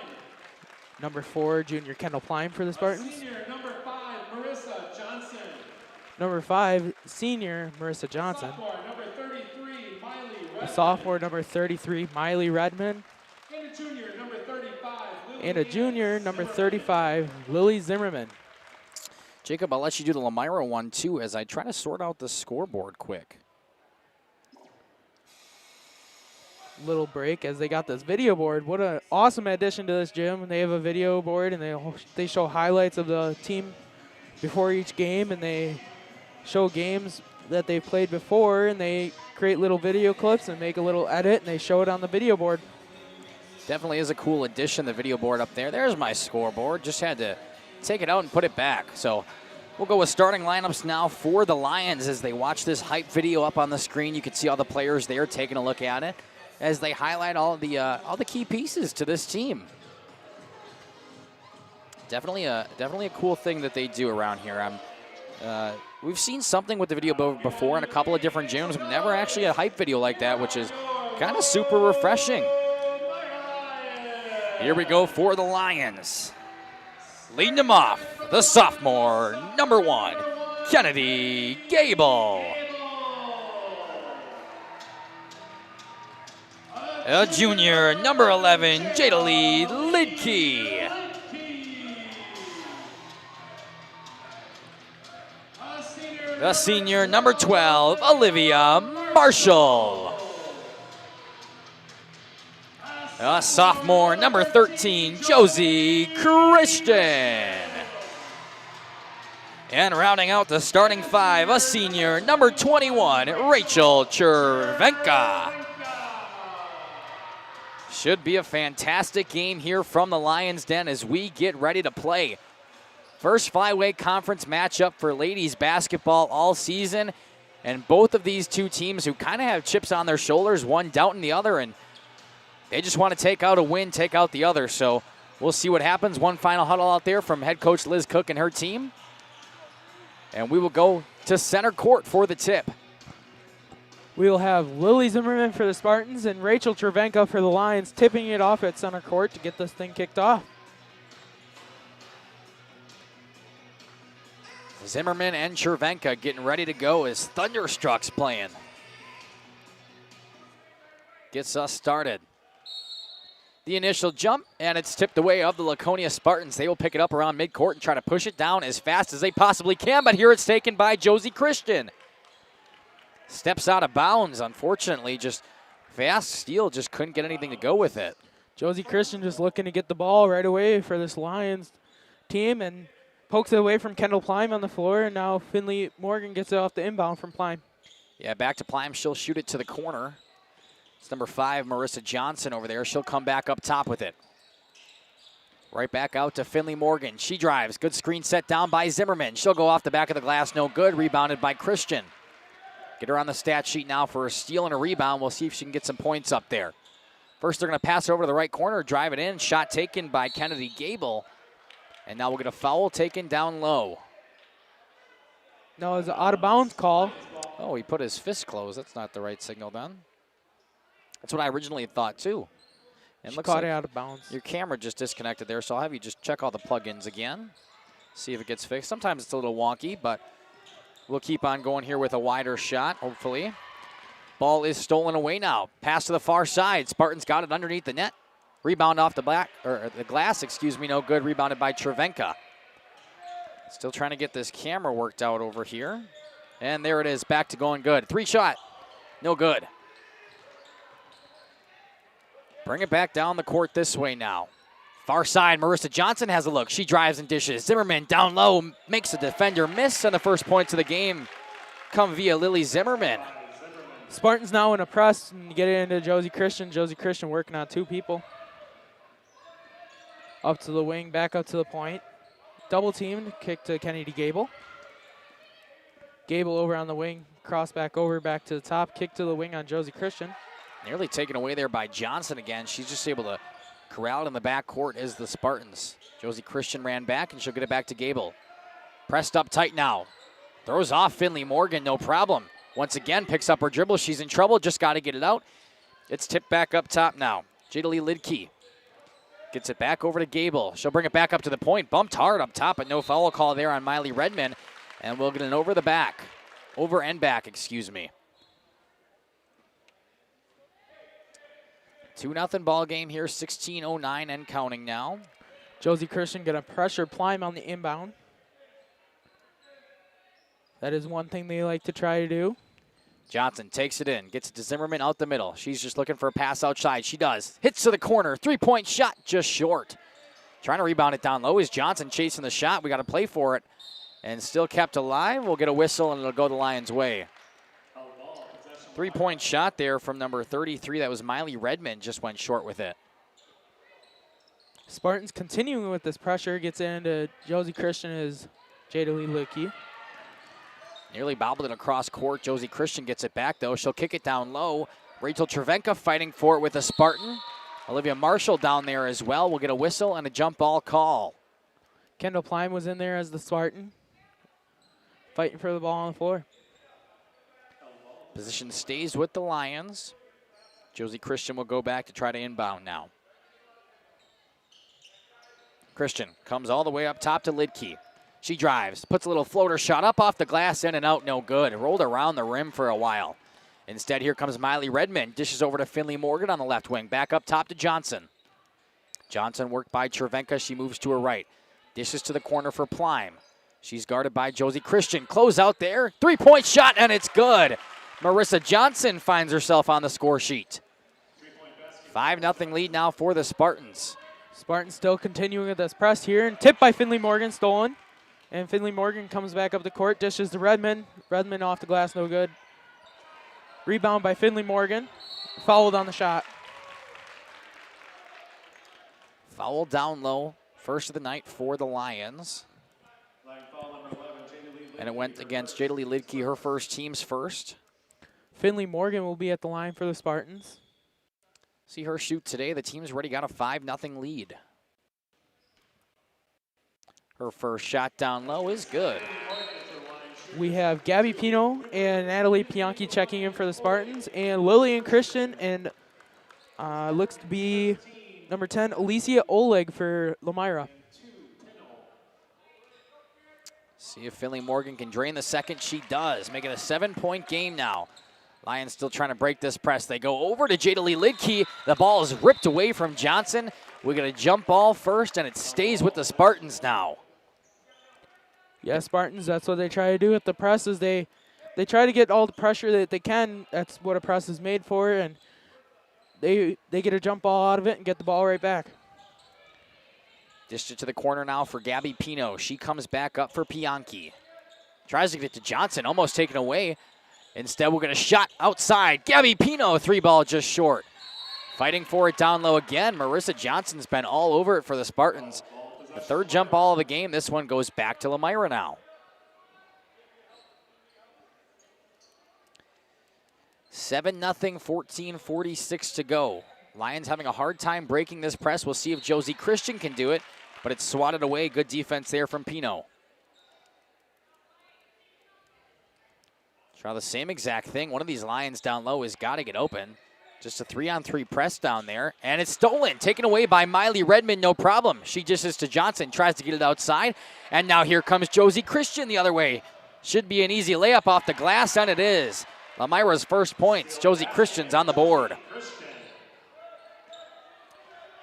Speaker 1: Number 4, junior Kendall Klein for the Spartans.
Speaker 19: Senior number 5, Marissa Johnson.
Speaker 1: Number 5, senior Marissa Johnson.
Speaker 19: Sophomore number 33, Miley Redmond.
Speaker 1: The sophomore number 33, Miley Redmond.
Speaker 19: And a junior
Speaker 1: And a junior, number 35, Lily Zimmerman.
Speaker 7: Jacob, I'll let you do the Lomira one, too, as I try to sort out the scoreboard quick.
Speaker 1: Little break as they got this video board. What an awesome addition to this gym. They have a video board, and they show highlights of the team before each game, and they show games that they've played before, and they create little video clips and make a little edit, and they show it on the video board.
Speaker 7: Definitely is a cool addition, the video board up there. There's my scoreboard. Just had to take it out and put it back. So we'll go with starting lineups now for the Lions as they watch this hype video up on the screen. You can see all the players there taking a look at it as they highlight all the key pieces to this team. Definitely a cool thing that they do around here. We've seen something with the video board before in a couple of different gyms, but never actually a hype video like that, which is kind of super refreshing. Here we go for the Lions. Leading them off, the sophomore, number 1, Kennedy Gable. A junior, number 11, Jadalee Lidke. The senior, number 12, Olivia Marshall. A sophomore, number 13, Josie Christian. And rounding out the starting 5, a senior, number 21, Rachel Chervenka. Should be a fantastic game here from the Lions Den as we get ready to play. First flyweight conference matchup for ladies basketball all season. And both of these two teams who kind of have chips on their shoulders, one doubting the other, and they just want to take out a win, take out the other. So we'll see what happens. One final huddle out there from head coach Liz Cook and her team. And we will go to center court for the tip.
Speaker 1: We will have Lily Zimmerman for the Spartans and Rachel Chervenka for the Lions, tipping it off at center court to get this thing kicked off.
Speaker 7: Zimmerman and Chervenka getting ready to go as Thunderstruck's playing. Gets us started. The initial jump, and it's tipped away of the Laconia Spartans. They will pick it up around midcourt and try to push it down as fast as they possibly can, but here it's taken by Josie Christian. Steps out of bounds, unfortunately. Just fast steal, just couldn't get anything to go with it.
Speaker 1: Josie Christian just looking to get the ball right away for this Lions team and pokes it away from Kendall Plime on the floor, and now Finley Morgan gets it off the inbound from Plime.
Speaker 7: Yeah, back to Plime. She'll shoot it to the corner. It's number 5, Marissa Johnson over there. She'll come back up top with it. Right back out to Finley Morgan. She drives. Good screen set down by Zimmerman. She'll go off the back of the glass. No good. Rebounded by Christian. Get her on the stat sheet now for a steal and a rebound. We'll see if she can get some points up there. First, they're going to pass it over to the right corner, drive it in. Shot taken by Kennedy Gable. And now we'll get a foul taken down low.
Speaker 1: No, it's an out-of-bounds call.
Speaker 7: Oh, he put his fist closed. That's not the right signal then. That's what I originally thought, too. And looks
Speaker 1: caught
Speaker 7: like
Speaker 1: it out of bounds.
Speaker 7: Your camera just disconnected there, so I'll have you just check all the plugins again. See if it gets fixed. Sometimes it's a little wonky, but we'll keep on going here with a wider shot, hopefully. Ball is stolen away now. Pass to the far side. Spartans got it underneath the net. Rebound off the glass, no good. Rebounded by Chervenka. Still trying to get this camera worked out over here. And there it is, back to going good. 3-shot, no good. Bring it back down the court this way now. Far side, Marissa Johnson has a look. She drives and dishes. Zimmerman down low, makes a defender miss, and the first points of the game come via Lily Zimmerman.
Speaker 1: Spartans now in a press and get it into Josie Christian. Josie Christian working on 2 people. Up to the wing, back up to the point. Double teamed, kick to Kennedy Gable. Gable over on the wing, cross back over, back to the top, kick to the wing on Josie Christian.
Speaker 7: Nearly taken away there by Johnson again. She's just able to corral it in the back court as the Spartans. Josie Christian ran back, and she'll get it back to Gable. Pressed up tight now. Throws off Finley Morgan, no problem. Once again, picks up her dribble. She's in trouble, just got to get it out. It's tipped back up top now. Jadalee Lidke gets it back over to Gable. She'll bring it back up to the point. Bumped hard up top, but no foul call there on Miley Redmond. And we'll get an over and back, excuse me. 2-0 ball game here, 16:09 and counting now.
Speaker 1: Josie Christian gonna pressure Plime on the inbound. That is one thing they like to try to do.
Speaker 7: Johnson takes it in, gets it to Zimmerman out the middle. She's just looking for a pass outside. She does. Hits to the corner. 3-point shot, just short. Trying to rebound it down low is Johnson chasing the shot. We got to play for it. And still kept alive. We'll get a whistle, and it'll go the Lions' way. 3-point shot there from number 33. That was Miley Redmond. Just went short with it.
Speaker 1: Spartans continuing with this pressure. Gets into Josie Christian is Jada Lee Licky.
Speaker 7: Nearly bobbled it across court. Josie Christian gets it back, though. She'll kick it down low. Rachel Travenka fighting for it with a Spartan. Olivia Marshall down there as well. We'll get a whistle and a jump ball call.
Speaker 1: Kendall Plime was in there as the Spartan, fighting for the ball on the floor.
Speaker 7: Position stays with the Lions. Josie Christian will go back to try to inbound now. Christian comes all the way up top to Lidke. She drives, puts a little floater shot up off the glass, in and out, no good. Rolled around the rim for a while. Instead, here comes Miley Redmond. Dishes over to Finley Morgan on the left wing. Back up top to Johnson. Johnson worked by Cervenka. She moves to her right. Dishes to the corner for Plime. She's guarded by Josie Christian. Close out there. 3-point shot, and it's good. Marissa Johnson finds herself on the score sheet. 5-0 lead now for the Spartans.
Speaker 1: Spartans still continuing with this press here. And tipped by Finley Morgan, stolen. And Finley Morgan comes back up the court, dishes to Redmond. Redmond off the glass, no good. Rebound by Finley Morgan. Fouled on the shot.
Speaker 7: Foul down low. First of the night for the Lions. And it went against Jada Lee Lidke, her first, team's first.
Speaker 1: Finley Morgan will be at the line for the Spartans.
Speaker 7: See her shoot today. The team's already got a 5-0 lead. Her first shot down low is good.
Speaker 1: We have Gabby Pino and Natalie Pianchi checking in for the Spartans, and Lillian Christian and looks to be number 10, Alicia Oleg for Lomira.
Speaker 7: See if Finley Morgan can drain the second. She does, make it a 7-point game now. Lions still trying to break this press. They go over to Jada Lee Lidke. The ball is ripped away from Johnson. We get a jump ball first, and it stays with the Spartans now.
Speaker 1: Yeah, Spartans, that's what they try to do with the press is they try to get all the pressure that they can. That's what a press is made for, and they get a jump ball out of it and get the ball right back.
Speaker 7: Dished it to the corner now for Gabby Pino. She comes back up for Pianchi. Tries to get it to Johnson, almost taken away. Instead, we'll get a shot outside. Gabby Pino, 3-ball just short. Fighting for it down low again. Marissa Johnson's been all over it for the Spartans. The third jump ball of the game. This one goes back to Lomira now. 7-0, 14:46 to go. Lions having a hard time breaking this press. We'll see if Josie Christian can do it, but it's swatted away. Good defense there from Pino. Try the same exact thing. One of these Lions down low has got to get open. Just a 3-on-3 press down there, and it's stolen. Taken away by Miley Redmond, no problem. She just is to Johnson, tries to get it outside, and now here comes Josie Christian the other way. Should be an easy layup off the glass, and it is. Lomira's first points. Josie Christian's on the board.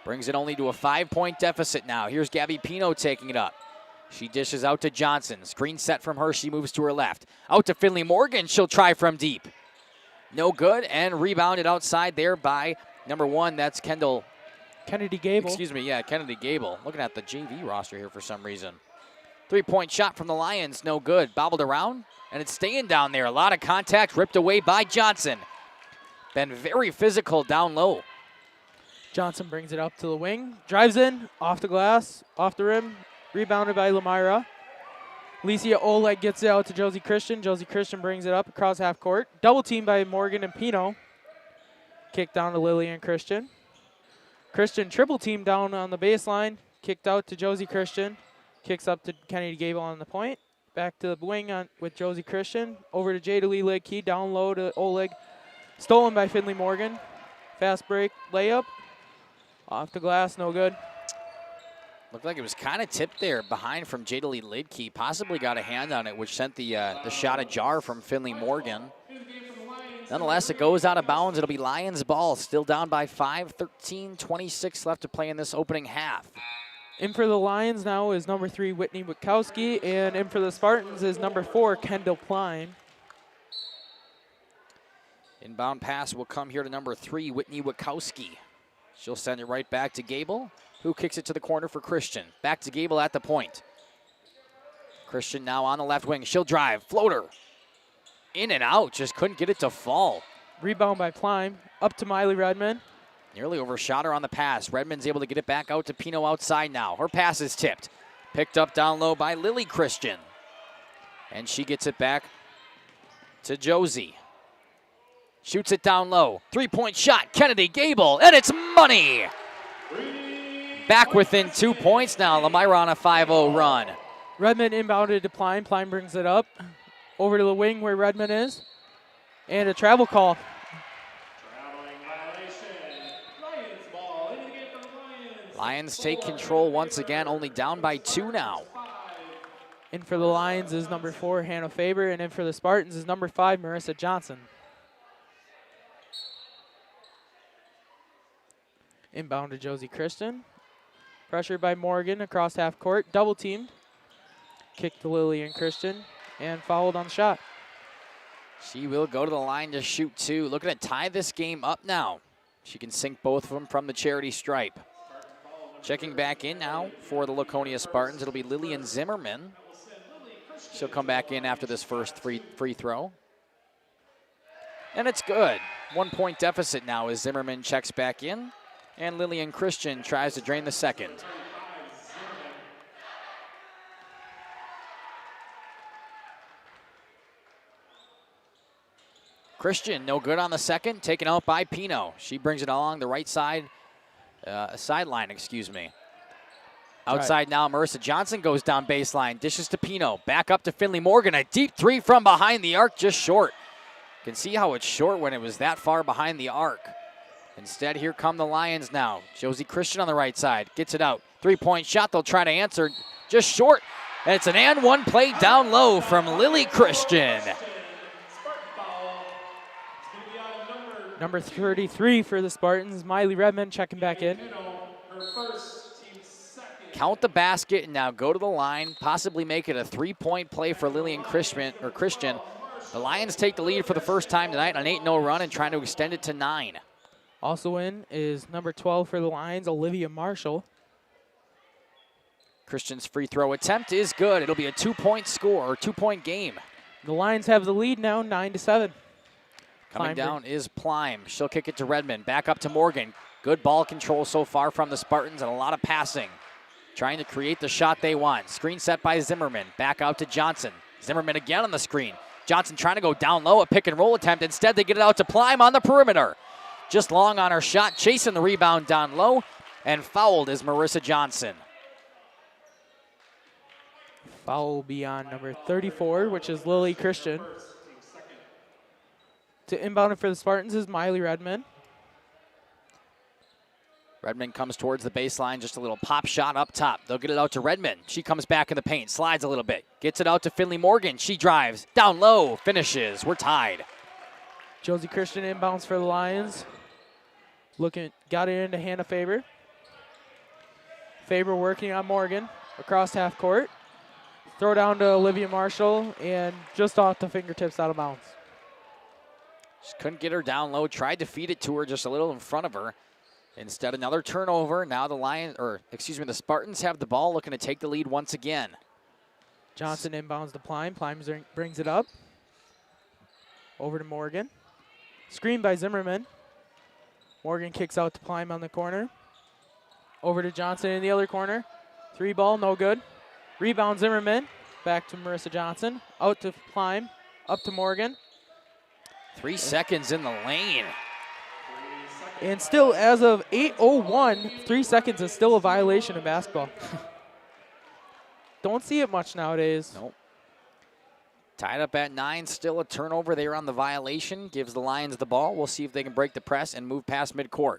Speaker 7: Brings it only to a 5-point deficit now. Here's Gabby Pino taking it up. She dishes out to Johnson. Screen set from her. She moves to her left. Out to Finley Morgan. She'll try from deep. No good, and rebounded outside there by number 1. That's
Speaker 1: Kennedy Gable.
Speaker 7: Excuse me, yeah, Kennedy Gable. Looking at the JV roster here for some reason. 3-point shot from the Lions, no good. Bobbled around, and it's staying down there. A lot of contact ripped away by Johnson. Been very physical down low.
Speaker 1: Johnson brings it up to the wing. Drives in, off the glass, off the rim. Rebounded by Lomira. Alicia Oleg gets it out to Josie Christian. Josie Christian brings it up across half court. Double team by Morgan and Pino. Kick down to Lillian Christian. Christian triple team down on the baseline. Kicked out to Josie Christian. Kicks up to Kennedy Gable on the point. Back to the wing with Josie Christian. Over to Jada Lee Lidke. Down low to Oleg. Stolen by Finley Morgan. Fast break layup. Off the glass, no good.
Speaker 7: Looked like it was kind of tipped there behind from Jada Lee Lidke. Possibly got a hand on it, which sent the shot ajar from Finley Morgan. Nonetheless, it goes out of bounds. It'll be Lions ball, still down by 5, 13:26 left to play in this opening half.
Speaker 1: In for the Lions now is number 3, Whitney Witkowski, and in for the Spartans is number 4, Kendall Klein.
Speaker 7: Inbound pass will come here to number 3, Whitney Witkowski. She'll send it right back to Gable, who kicks it to the corner for Christian. Back to Gable at the point. Christian now on the left wing. She'll drive. Floater. In and out. Just couldn't get it to fall.
Speaker 1: Rebound by Plime. Up to Miley Redmond.
Speaker 7: Nearly overshot her on the pass. Redmond's able to get it back out to Pino outside now. Her pass is tipped. Picked up down low by Lily Christian. And she gets it back to Josie. Shoots it down low. Three-point shot. Kennedy Gable. And it's money. Back within 2 points now. Lomira on a 5-0 run.
Speaker 1: Redmond inbounded to Plime. Plime brings it up. Over to the wing where Redmond is. And a travel call.
Speaker 7: Lions take control once again, only down by 2 now.
Speaker 1: In for the Lions is number 4, Hannah Faber, and in for the Spartans is number 5, Marissa Johnson. Inbound to Josie Christian. Pressured by Morgan across half court, double teamed. Kick to Lillian Christian, and fouled on the shot.
Speaker 7: She will go to the line to shoot 2. Looking to tie this game up now. She can sink both of them from the charity stripe. Checking back in now for the Laconia Spartans, it'll be Lillian Zimmerman. She'll come back in after this first free throw. And it's good. 1 point deficit now as Zimmerman checks back in. And Lillian Christian tries to drain the second. Christian, no good on the second, taken out by Pino. She brings it along the right side, sideline, excuse me. Outside now, Marissa Johnson goes down baseline, dishes to Pino. Back up to Finley Morgan, a deep 3 from behind the arc, just short. You can see how it's short when it was that far behind the arc. Instead, here come the Lions now. Josie Christian on the right side, gets it out. 3-point shot, they'll try to answer, just short. And it's an and one play down low from Lily Christian.
Speaker 1: Number 33 for the Spartans, Miley Redmond checking back in.
Speaker 7: Count the basket and now go to the line, possibly make it a 3-point play for Lillian Christian. The Lions take the lead for the first time tonight on an 8-0 run and trying to extend it to 9.
Speaker 1: Also in is number 12 for the Lions, Olivia Marshall.
Speaker 7: Christian's free throw attempt is good. It'll be a 2-point score, or 2-point game.
Speaker 1: The Lions have the lead now, 9-7.
Speaker 7: Coming down is Plime. She'll kick it to Redmond. Back up to Morgan. Good ball control so far from the Spartans and a lot of passing. Trying to create the shot they want. Screen set by Zimmerman. Back out to Johnson. Zimmerman again on the screen. Johnson trying to go down low, a pick and roll attempt. Instead, they get it out to Plime on the perimeter. Just long on her shot, chasing the rebound down low, and fouled is Marissa Johnson.
Speaker 1: Foul will be on number 34, which is Lily Christian. To inbound it for the Spartans is Miley Redmond.
Speaker 7: Redmond comes towards the baseline, just a little pop shot up top. They'll get it out to Redmond. She comes back in the paint, slides a little bit. Gets it out to Finley Morgan. She drives, down low, finishes. We're tied.
Speaker 1: Josie Christian inbounds for the Lions. Got it into Hannah Faber. Faber working on Morgan across half court. Throw down to Olivia Marshall and just off the fingertips out of bounds.
Speaker 7: Just couldn't get her down low. Tried to feed it to her just a little in front of her. Instead, another turnover. Now the Spartans have the ball, looking to take the lead once again.
Speaker 1: Johnson inbounds to Plime. Plime brings it up. Over to Morgan. Screen by Zimmerman. Morgan kicks out to Plime on the corner. Over to Johnson in the other corner. 3 ball, no good. Rebound Zimmerman. Back to Marissa Johnson. Out to Plime. Up to Morgan.
Speaker 7: 3 seconds in the lane.
Speaker 1: And still, as of 8:01, 3 seconds is still a violation of basketball. Don't see it much nowadays.
Speaker 7: Nope. Tied up at 9, still a turnover there on the violation. Gives the Lions the ball. We'll see if they can break the press and move past midcourt.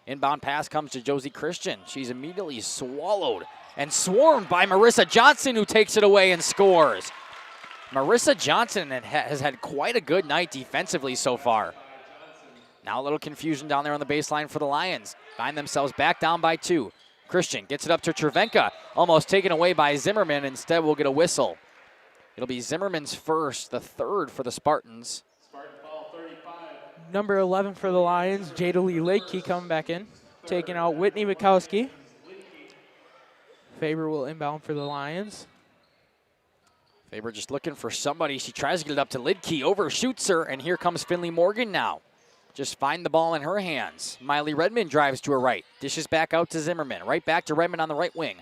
Speaker 7: Inbound pass comes to Josie Christian. She's immediately swallowed and swarmed by Marissa Johnson, who takes it away and scores. Marissa Johnson has had quite a good night defensively so far. Now a little confusion down there on the baseline for the Lions. Find themselves back down by 2. Christian gets it up to Cervenka, almost taken away by Zimmerman. Instead, we'll get a whistle. It'll be Zimmerman's first, the third for the Spartans.
Speaker 1: Number 11 for the Lions, Jada Lee Lakey coming back in, taking out Whitney Mikowski. Faber will inbound for the Lions.
Speaker 7: Faber just looking for somebody. She tries to get it up to Lidkey, overshoots her, and here comes Finley Morgan now. Just find the ball in her hands. Miley Redmond drives to her right, dishes back out to Zimmerman, right back to Redmond on the right wing.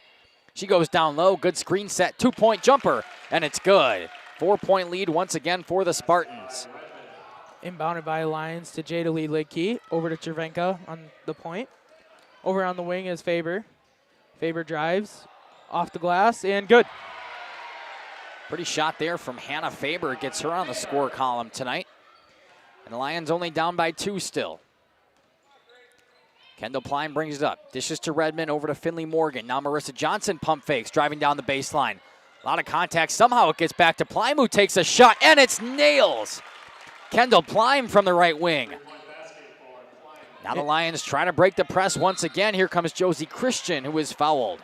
Speaker 7: She goes down low, good screen set, 2-point jumper, and it's good. 4-point lead once again for the Spartans.
Speaker 1: Inbounded by Lions to Jada Lee Lidkey, over to Cervenka on the point. Over on the wing is Faber. Faber drives off the glass, and good.
Speaker 7: Pretty shot there from Hannah Faber, gets her on the score column tonight. And the Lions only down by 2 still. Kendall Pline brings it up. Dishes to Redmond, over to Finley Morgan. Now Marissa Johnson pump fakes, driving down the baseline. A lot of contact. Somehow it gets back to Pline, who takes a shot, and it's nails. Kendall Pline from the right wing. Now the Lions try to break the press once again. Here comes Josie Christian, who is fouled.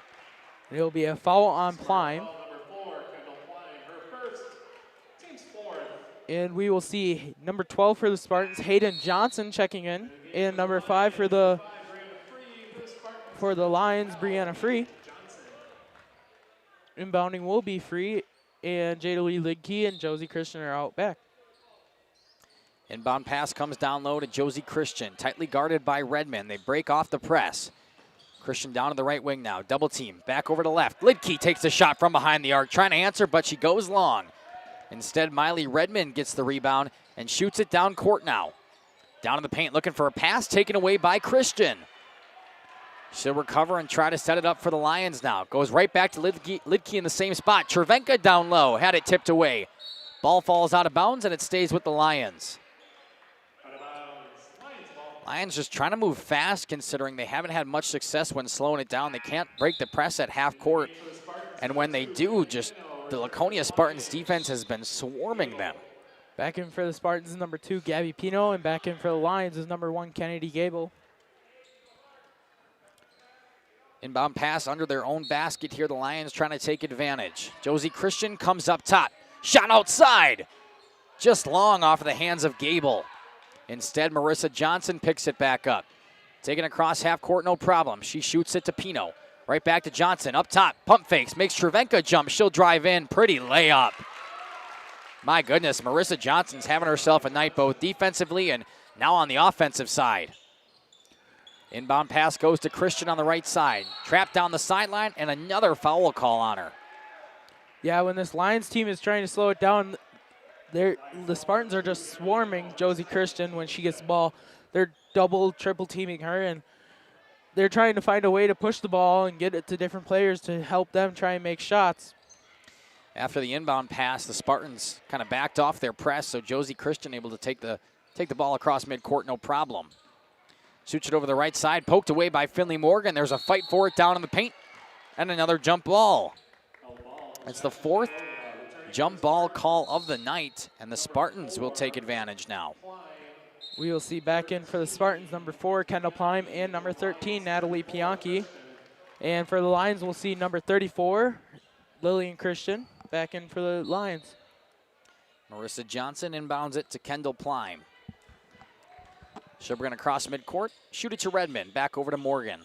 Speaker 1: It'll be a foul on Pline. And we will see number 12 for the Spartans, Hayden Johnson checking in. And number 5 for the Lions, Brianna Free. Inbounding will be Free, and Jada Lee Lidkey and Josie Christian are out back.
Speaker 7: Inbound pass comes down low to Josie Christian, tightly guarded by Redmond. They break off the press. Christian down to the right wing now, double team, back over to left. Lidkey takes the shot from behind the arc, trying to answer, but she goes long. Instead, Miley Redmond gets the rebound and shoots it down court now. Down in the paint, looking for a pass, taken away by Christian. She'll recover and try to set it up for the Lions now. Goes right back to Lidkey in the same spot. Cervenka down low, had it tipped away. Ball falls out of bounds, and it stays with the Lions. Lions just trying to move fast, considering they haven't had much success when slowing it down. They can't break the press at half court. And when they do, just the Laconia Spartans defense has been swarming them.
Speaker 1: Back in for the Spartans is number 2, Gabby Pino, and back in for the Lions is number 1, Kennedy Gable.
Speaker 7: Inbound pass under their own basket here. The Lions trying to take advantage. Josie Christian comes up top. Shot outside. Just long off of the hands of Gable. Instead, Marissa Johnson picks it back up. Taken across half court, no problem. She shoots it to Pino. Right back to Johnson, up top, pump fakes, makes Cervenka jump. She'll drive in, pretty layup. My goodness, Marissa Johnson's having herself a night both defensively and now on the offensive side. Inbound pass goes to Christian on the right side. Trapped down the sideline, and another foul call on her.
Speaker 1: Yeah, when this Lions team is trying to slow it down, the Spartans are just swarming Josie Christian when she gets the ball. They're double, triple teaming her, and they're trying to find a way to push the ball and get it to different players to help them try and make shots.
Speaker 7: After the inbound pass, the Spartans kind of backed off their press, so Josie Christian able to take the ball across midcourt, no problem. Shoots it over the right side, poked away by Finley Morgan. There's a fight for it down in the paint, and another jump ball. It's the 4th jump ball call of the night, and the Spartans will take advantage now.
Speaker 1: We will see back in for the Spartans, number 4, Kendall Pime, and number 13, Natalie Pianchi. And for the Lions, we'll see number 34, Lillian Christian, back in for the Lions.
Speaker 7: Marissa Johnson inbounds it to Kendall Pime. She'll bring it across midcourt, shoot it to Redmond, back over to Morgan.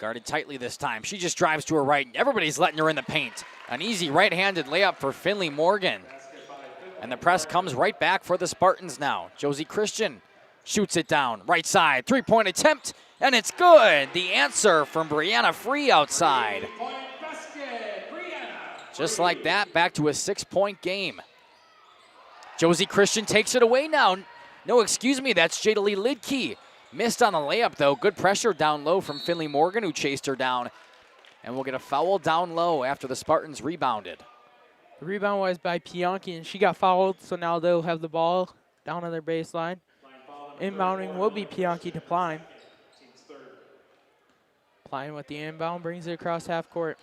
Speaker 7: Guarded tightly this time. She just drives to her right. Everybody's letting her in the paint. An easy right-handed layup for Finley Morgan. And the press comes right back for the Spartans now. Josie Christian shoots it down. Right side, three-point attempt, and it's good. The answer from Brianna Free outside. Just like that, back to a 6-point game. Josie Christian takes it away now. No, excuse me, that's Jada Lee Lidkey. Missed on the layup, though. Good pressure down low from Finley Morgan, who chased her down. And we'll get a foul down low after the Spartans rebounded.
Speaker 1: The rebound was by Pianchi, and she got fouled, so now they'll have the ball down on their baseline. Inbounding will be Pianchi to Pline. Pline with the inbound, brings it across half court.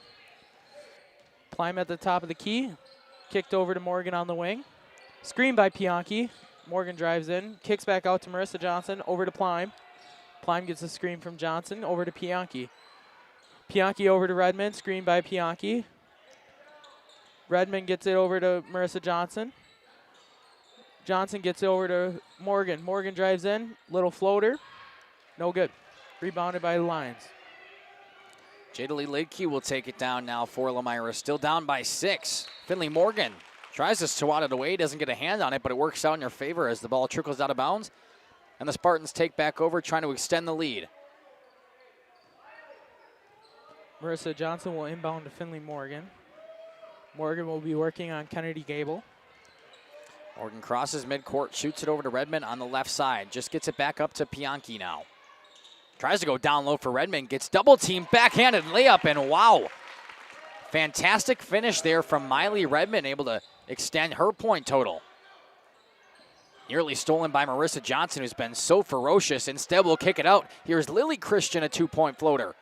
Speaker 1: Pline at the top of the key. Kicked over to Morgan on the wing. Screen by Pianki. Morgan drives in, kicks back out to Marissa Johnson, over to Plime. Plime gets a screen from Johnson, over to Pianki. Pianki over to Redmond, screen by Pianki. Redmond gets it over to Marissa Johnson. Johnson gets it over to Morgan. Morgan drives in, little floater, no good. Rebounded by the Lions.
Speaker 7: Jadalee Lidke will take it down now for Lomira. Still down by 6. Finley Morgan tries to swat it away, doesn't get a hand on it, but it works out in their favor as the ball trickles out of bounds. And the Spartans take back over, trying to extend the lead.
Speaker 1: Marissa Johnson will inbound to Finley Morgan. Morgan will be working on Kennedy Gable.
Speaker 7: Morgan crosses midcourt, shoots it over to Redmond on the left side. Just gets it back up to Pianki now. Tries to go down low for Redmond, gets double teamed, backhanded layup, and wow. Fantastic finish there from Miley Redmond, able to extend her point total. Nearly stolen by Marissa Johnson, who's been so ferocious. Instead, will kick it out. Here's Lily Christian, a 2-point floater.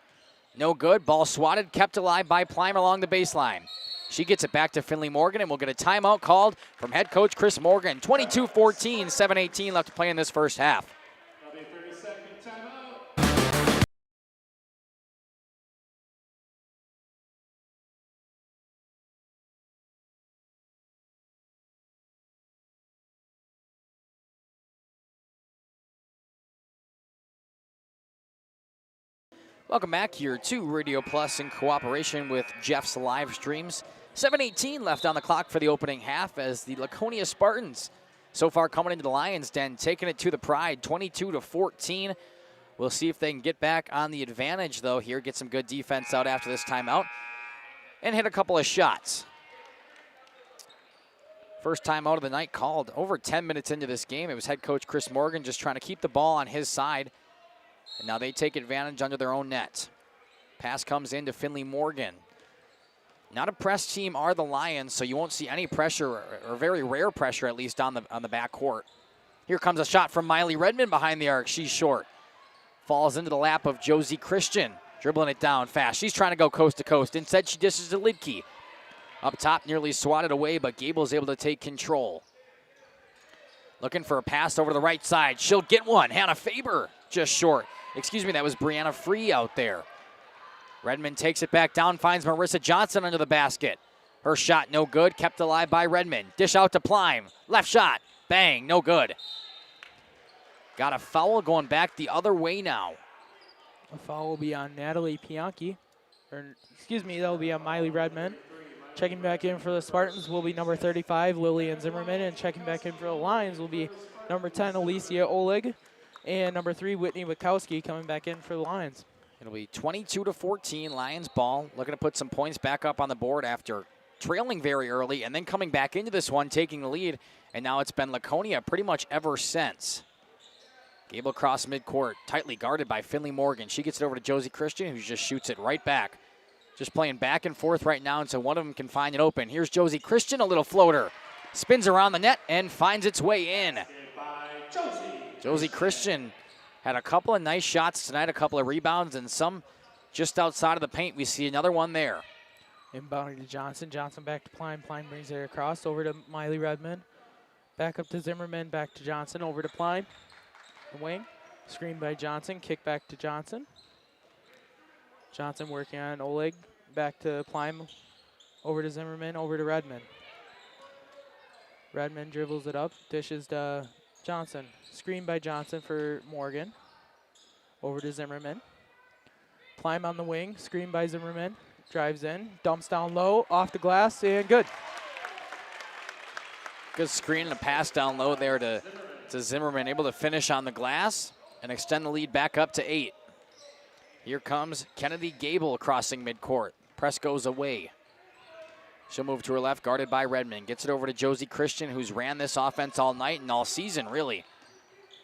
Speaker 7: No good, ball swatted, kept alive by Plime along the baseline. She gets it back to Finley Morgan, and we'll get a timeout called from head coach Chris Morgan. 22-14, 7:18 left to play in this first half. Welcome back here to Radio Plus in cooperation with Jeff's live streams. 7:18 left on the clock for the opening half as the Laconia Spartans so far coming into the Lions' den, taking it to the Pride, 22-14. We'll see if they can get back on the advantage, though, here, get some good defense out after this timeout, and hit a couple of shots. First timeout of the night called over 10 minutes into this game. It was head coach Chris Morgan just trying to keep the ball on his side. And now they take advantage under their own net. Pass comes in to Finley Morgan. Not a press team are the Lions, so you won't see any pressure, or very rare pressure at least, on the back court. Here comes a shot from Miley Redmond behind the arc. She's short. Falls into the lap of Josie Christian, dribbling it down fast. She's trying to go coast to coast. Instead, she dishes to Lidke. Up top, nearly swatted away, but Gable's able to take control. Looking for a pass over to the right side. She'll get one. Hannah Faber just short. Excuse me, that was Brianna Free out there. Redmond takes it back down, finds Marissa Johnson under the basket. Her shot no good, kept alive by Redmond. Dish out to Plime. Left shot, bang, no good. Got a foul going back the other way now.
Speaker 1: A foul will be on Natalie Pianki. Excuse me, that will be on Miley Redmond. Checking back in for the Spartans will be number 35, Lillian Zimmerman, and checking back in for the Lions will be number 10, Alicia Oleg, and number 3, Whitney Wachowski coming back in for the Lions.
Speaker 7: It'll be 22-14, Lions ball. Looking to put some points back up on the board after trailing very early and then coming back into this one, taking the lead. And now it's been Laconia pretty much ever since. Gable across midcourt, tightly guarded by Finley Morgan. She gets it over to Josie Christian, who just shoots it right back. Just playing back and forth right now until one of them can find it open. Here's Josie Christian, a little floater. Spins around the net and finds its way in. Josie Christian had a couple of nice shots tonight, a couple of rebounds, and some just outside of the paint. We see another one there.
Speaker 1: Inbounding to Johnson. Johnson back to Plime. Plime brings it across over to Miley Redmond. Back up to Zimmerman. Back to Johnson. Over to Plime. The wing. Screen by Johnson. Kick back to Johnson. Johnson working on Oleg. Back to Plime. Over to Zimmerman. Over to Redmond. Redmond dribbles it up. Dishes to Johnson. Screen by Johnson for Morgan. Over to Zimmerman. Plime on the wing. Screen by Zimmerman. Drives in. Dumps down low. Off the glass. And good.
Speaker 7: Good screen and a pass down low there to Zimmerman. Able to finish on the glass and extend the lead back up to 8. Here comes Kennedy Gable crossing midcourt. Press goes away. She'll move to her left, guarded by Redmond. Gets it over to Josie Christian, who's ran this offense all night and all season, really.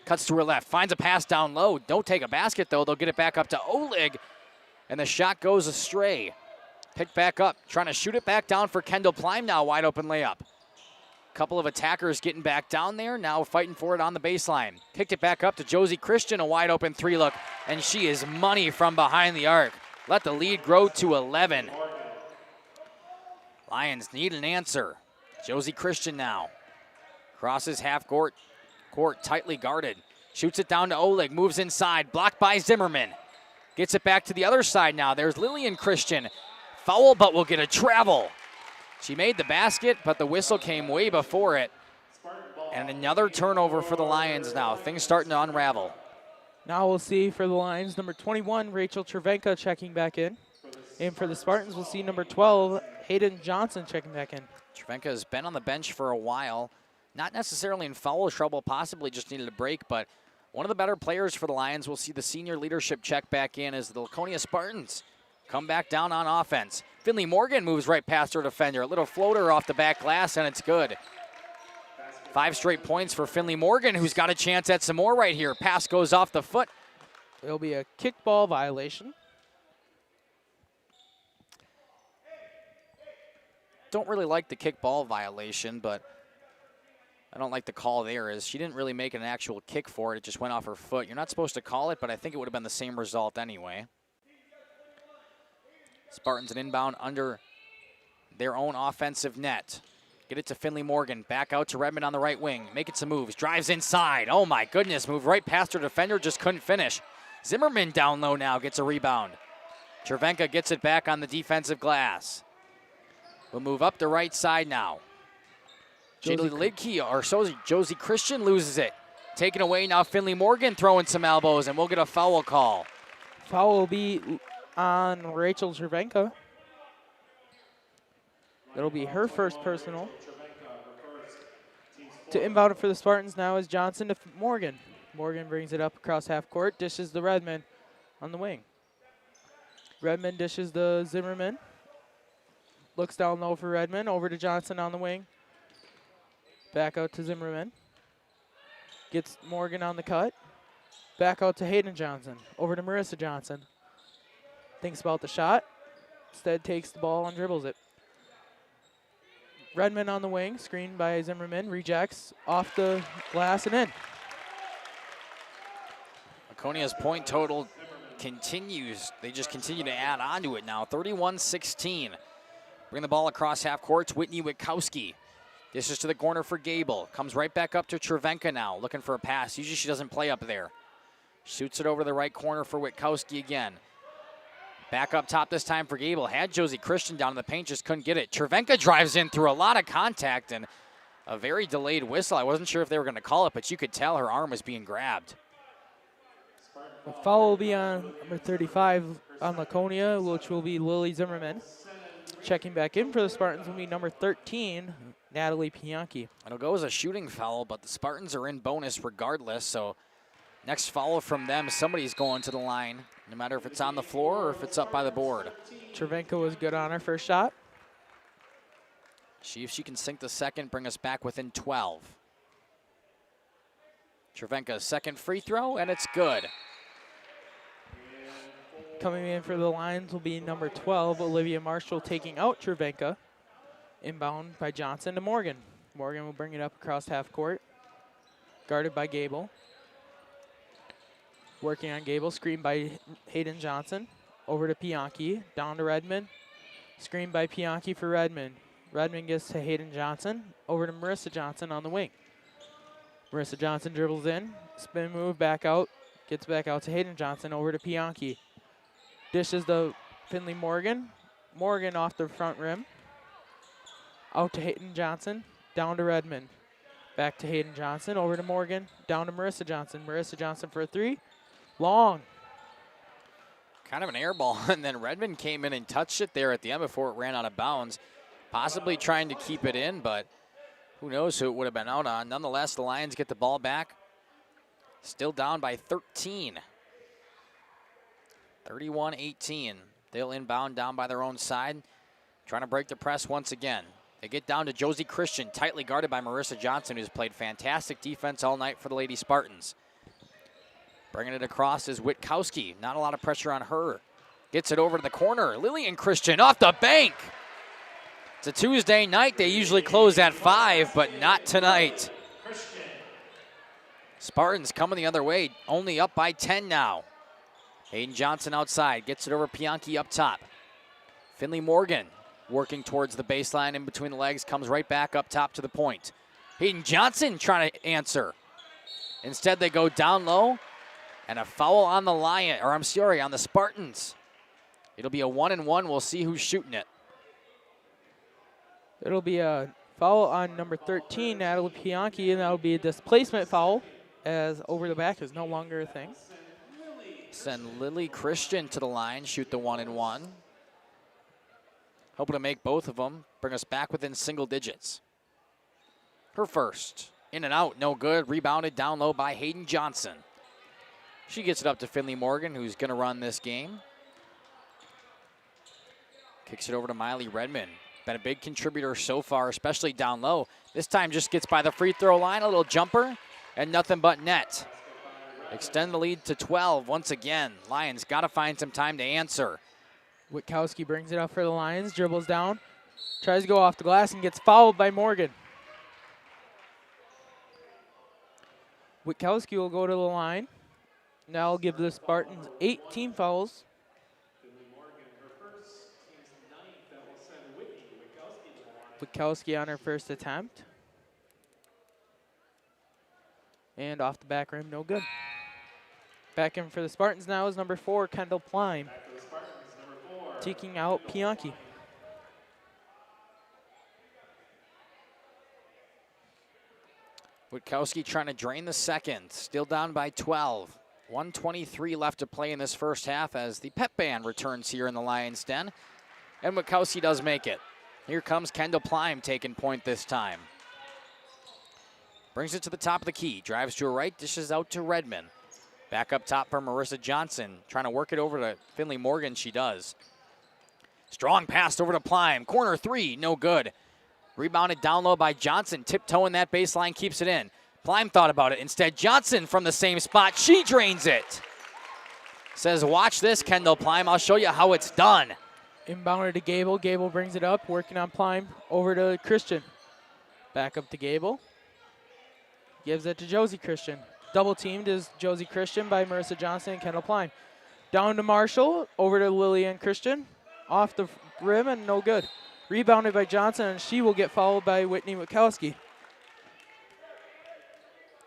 Speaker 7: Cuts to her left, finds a pass down low. Don't take a basket, though. They'll get it back up to Oleg, and the shot goes astray. Picked back up, trying to shoot it back down for Kendall Plime now. Wide open layup. Couple of attackers getting back down there, now fighting for it on the baseline. Kicked it back up to Josie Christian, a wide open 3-look, and she is money from behind the arc. Let the lead grow to 11. Lions need an answer. Josie Christian now. Crosses half court, tightly guarded. Shoots it down to Oleg, moves inside, blocked by Zimmerman. Gets it back to the other side now. There's Lillian Christian. Foul, but will get a travel. She made the basket, but the whistle came way before it. And another turnover for the Lions now. Things starting to unravel.
Speaker 1: Now we'll see for the Lions, number 21, Rachel Cervenka checking back in. And for the Spartans, we'll see number 12, Hayden Johnson checking back in.
Speaker 7: Cervenka has been on the bench for a while. Not necessarily in foul trouble, possibly just needed a break, but one of the better players for the Lions. We'll see the senior leadership check back in as the Laconia Spartans come back down on offense. Finley Morgan moves right past her defender. A little floater off the back glass, and it's good. 5 straight points for Finley Morgan, who's got a chance at some more right here. Pass goes off the foot.
Speaker 1: It'll be a kickball violation.
Speaker 7: Don't really like the kickball violation, but I don't like the call there. Is she didn't really make an actual kick for it. It just went off her foot. You're not supposed to call it, but I think it would have been the same result anyway. Spartans an inbound under their own offensive net. Get it to Finley Morgan. Back out to Redmond on the right wing. Making some moves. Drives inside. Oh my goodness. Moved right past her defender. Just couldn't finish. Zimmerman down low now. Gets a rebound. Cervenka gets it back on the defensive glass. We'll move up the right side now. Josie Christian loses it. Taken away now. Finley Morgan throwing some elbows, and we'll get a foul call.
Speaker 1: Foul will be on Rachel Cervenka. That'll be her first personal. To inbound it for the Spartans now is Johnson to Morgan. Morgan brings it up across half court, dishes the Redmond on the wing. Redmond dishes the Zimmerman. Looks down low for Redmond, over to Johnson on the wing. Back out to Zimmerman. Gets Morgan on the cut. Back out to Hayden Johnson, over to Marissa Johnson. Thinks about the shot. Instead takes the ball and dribbles it. Redmond on the wing, screened by Zimmerman, rejects off the glass and in.
Speaker 7: Laconia's point total continues. They just continue to add on to it now. 31-16. Bring the ball across half court. It's Whitney Witkowski. This is to the corner for Gable. Comes right back up to Cervenka now, looking for a pass. Usually she doesn't play up there. Shoots it over the right corner for Witkowski again. Back up top this time for Gable. Had Josie Christian down in the paint, just couldn't get it. Cervenka drives in through a lot of contact and a very delayed whistle. I wasn't sure if they were going to call it, but you could tell her arm was being grabbed.
Speaker 1: The foul will be on number 35 on Laconia, which will be Lily Zimmerman. Checking back in for the Spartans will be number 13, Natalie Pianchi.
Speaker 7: It'll go as a shooting foul, but the Spartans are in bonus regardless, so next foul from them, somebody's going to the line, no matter if it's on the floor or if it's up by the board.
Speaker 1: Cervenka was good on her first shot.
Speaker 7: See if she can sink the second, bring us back within 12. Cervenka's second free throw, and it's good.
Speaker 1: Coming in for the Lions will be number 12, Olivia Marshall, taking out Cervenka. Inbound by Johnson to Morgan. Morgan will bring it up across half court. Guarded by Gable. Working on Gable, screened by Hayden Johnson. Over to Pianchi, down to Redmond. Screened by Pianchi for Redmond. Redmond gets to Hayden Johnson. Over to Marissa Johnson on the wing. Marissa Johnson dribbles in. Spin move, back out. Gets back out to Hayden Johnson. Over to Pianchi. Dishes to Finley Morgan. Morgan off the front rim. Out to Hayden Johnson. Down to Redmond. Back to Hayden Johnson. Over to Morgan. Down to Marissa Johnson. Marissa Johnson for a three. Long.
Speaker 7: Kind of an air ball, and then Redmond came in and touched it there at the end before it ran out of bounds. Possibly trying to keep it in, but who knows who it would have been out on. Nonetheless, the Lions get the ball back. Still down by 13. 31-18. They'll inbound down by their own side. Trying to break the press once again. They get down to Josie Christian, tightly guarded by Marissa Johnson, who's played fantastic defense all night for the Lady Spartans. Bringing it across is Witkowski. Not a lot of pressure on her. Gets it over to the corner. Lillian Christian off the bank. It's a Tuesday night. They usually close at 5, but not tonight. Spartans coming the other way, only up by 10 now. Hayden Johnson outside, gets it over Pianchi up top. Finley Morgan working towards the baseline in between the legs, comes right back up top to the point. Hayden Johnson trying to answer. Instead, they go down low, and a foul on the on the Spartans. It'll be a 1-and-1. We'll see who's shooting it.
Speaker 1: It'll be a foul on number 13, Natalie Pianchi, and that'll be a displacement foul, as over the back is no longer a thing.
Speaker 7: Send Lily Christian to the line, shoot the 1-and-1. Hoping to make both of them, bring us back within single digits. Her first, in and out, no good. Rebounded down low by Hayden Johnson. She gets it up to Finley Morgan, who's going to run this game. Kicks it over to Miley Redmond. Been a big contributor so far, especially down low. This time just gets by the free throw line, a little jumper, and nothing but net. Extend the lead to 12 once again. Lions got to find some time to answer.
Speaker 1: Witkowski brings it up for the Lions, dribbles down, tries to go off the glass and gets fouled by Morgan. Witkowski will go to the line. Now I'll give the Spartans 8 team fouls. Witkowski on her first attempt. And off the back rim, no good. Back in for the Spartans now is number 4, Kendall Plime. Taking out Pianchi.
Speaker 7: Witkowski trying to drain the second. Still down by 12. 1:23 left to play in this first half as the pep band returns here in the Lions' Den. And Witkowski does make it. Here comes Kendall Plime taking point this time. Brings it to the top of the key. Drives to her right, dishes out to Redmond. Back up top for Marissa Johnson. Trying to work it over to Finley Morgan. She does. Strong pass over to Plime. Corner 3, no good. Rebounded down low by Johnson. Tiptoeing that baseline, keeps it in. Plime thought about it. Instead, Johnson from the same spot. She drains it. Says, watch this, Kendall Plime. I'll show you how it's done.
Speaker 1: Inbounder to Gable. Gable brings it up, working on Plime. Over to Christian. Back up to Gable. Gives it to Josie Christian. Double teamed is Josie Christian by Marissa Johnson and Kendall Plime. Down to Marshall. Over to Lillian Christian. Off the rim and no good. Rebounded by Johnson, and she will get fouled by Whitney Witkowski.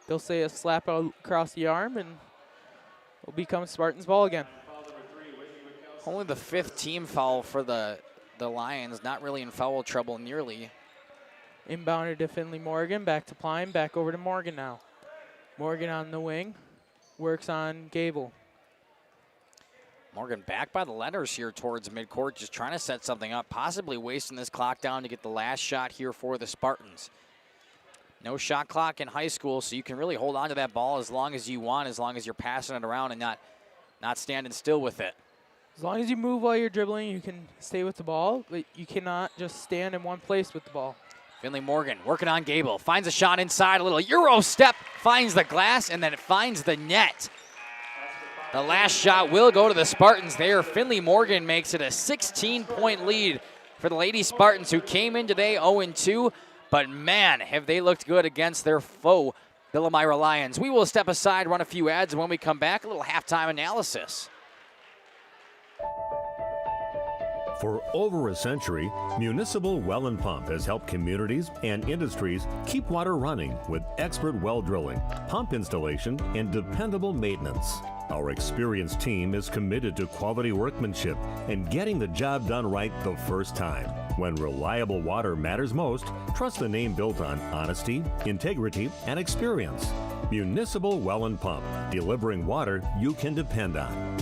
Speaker 1: They'll say a slap across the arm, and it'll become Spartans ball again.
Speaker 7: Only the 5th team foul for the Lions. Not really in foul trouble nearly.
Speaker 1: Inbounded to Finley Morgan. Back to Plime. Back over to Morgan now. Morgan on the wing. Works on Gable.
Speaker 7: Morgan back by the letters here towards midcourt, just trying to set something up, possibly wasting this clock down to get the last shot here for the Spartans. No shot clock in high school, so you can really hold on to that ball as long as you want, as long as you're passing it around and not standing still with it.
Speaker 1: As long as you move while you're dribbling, you can stay with the ball, but you cannot just stand in one place with the ball.
Speaker 7: Finley Morgan working on Gable, finds a shot inside, a little Euro step, finds the glass, and then it finds the net. The last shot will go to the Spartans there. Finley Morgan makes it a 16-point lead for the Lady Spartans, who came in today 0-2, but man, have they looked good against their foe, the Lomira Lions. We will step aside, run a few ads, and when we come back, a little halftime analysis.
Speaker 3: For over a century, Municipal Well and Pump has helped communities and industries keep water running with expert well drilling, pump installation, and dependable maintenance. Our experienced team is committed to quality workmanship and getting the job done right the first time. When reliable water matters most, trust the name built on honesty, integrity, and experience. Municipal Well and Pump, delivering water you can depend on.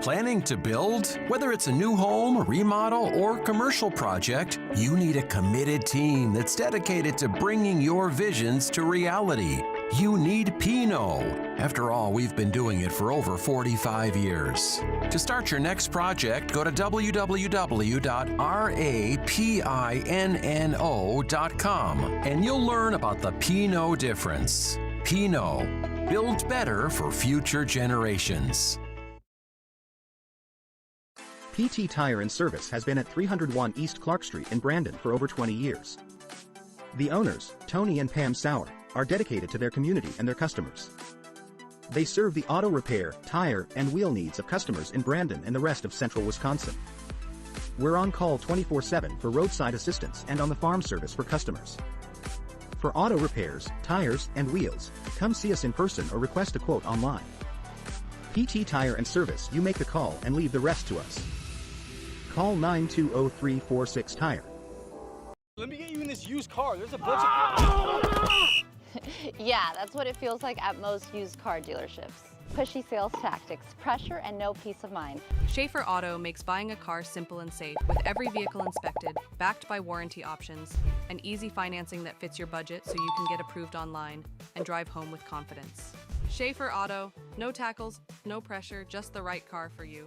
Speaker 4: Planning to build? Whether it's a new home, remodel, or commercial project, you need a committed team that's dedicated to bringing your visions to reality. You need Pinot. After all, we've been doing it for over 45 years. To start your next project, go to www.rapinno.com and you'll learn about the Pinot difference. Pinot, build better for future generations.
Speaker 18: PT Tire and Service has been at 301 East Clark Street in Brandon for over 20 years. The owners, Tony and Pam Sauer, are dedicated to their community and their customers. They serve the auto repair, tire, and wheel needs of customers in Brandon and the rest of central Wisconsin. We're on call 24/7 for roadside assistance and on the farm service for customers. For auto repairs, tires, and wheels, come see us in person or request a quote online. PT Tire and Service, you make the call and leave the rest to us. Call 920-346-TIRE.
Speaker 20: Let me get you in this used car. There's a bunch of...
Speaker 21: Yeah, that's what it feels like at most used car dealerships. Pushy sales tactics, pressure, and no peace of mind.
Speaker 23: Schaefer Auto makes buying a car simple and safe, with every vehicle inspected, backed by warranty options, and easy financing that fits your budget so you can get approved online and drive home with confidence. Schaefer Auto, no tackles, no pressure, just the right car for you.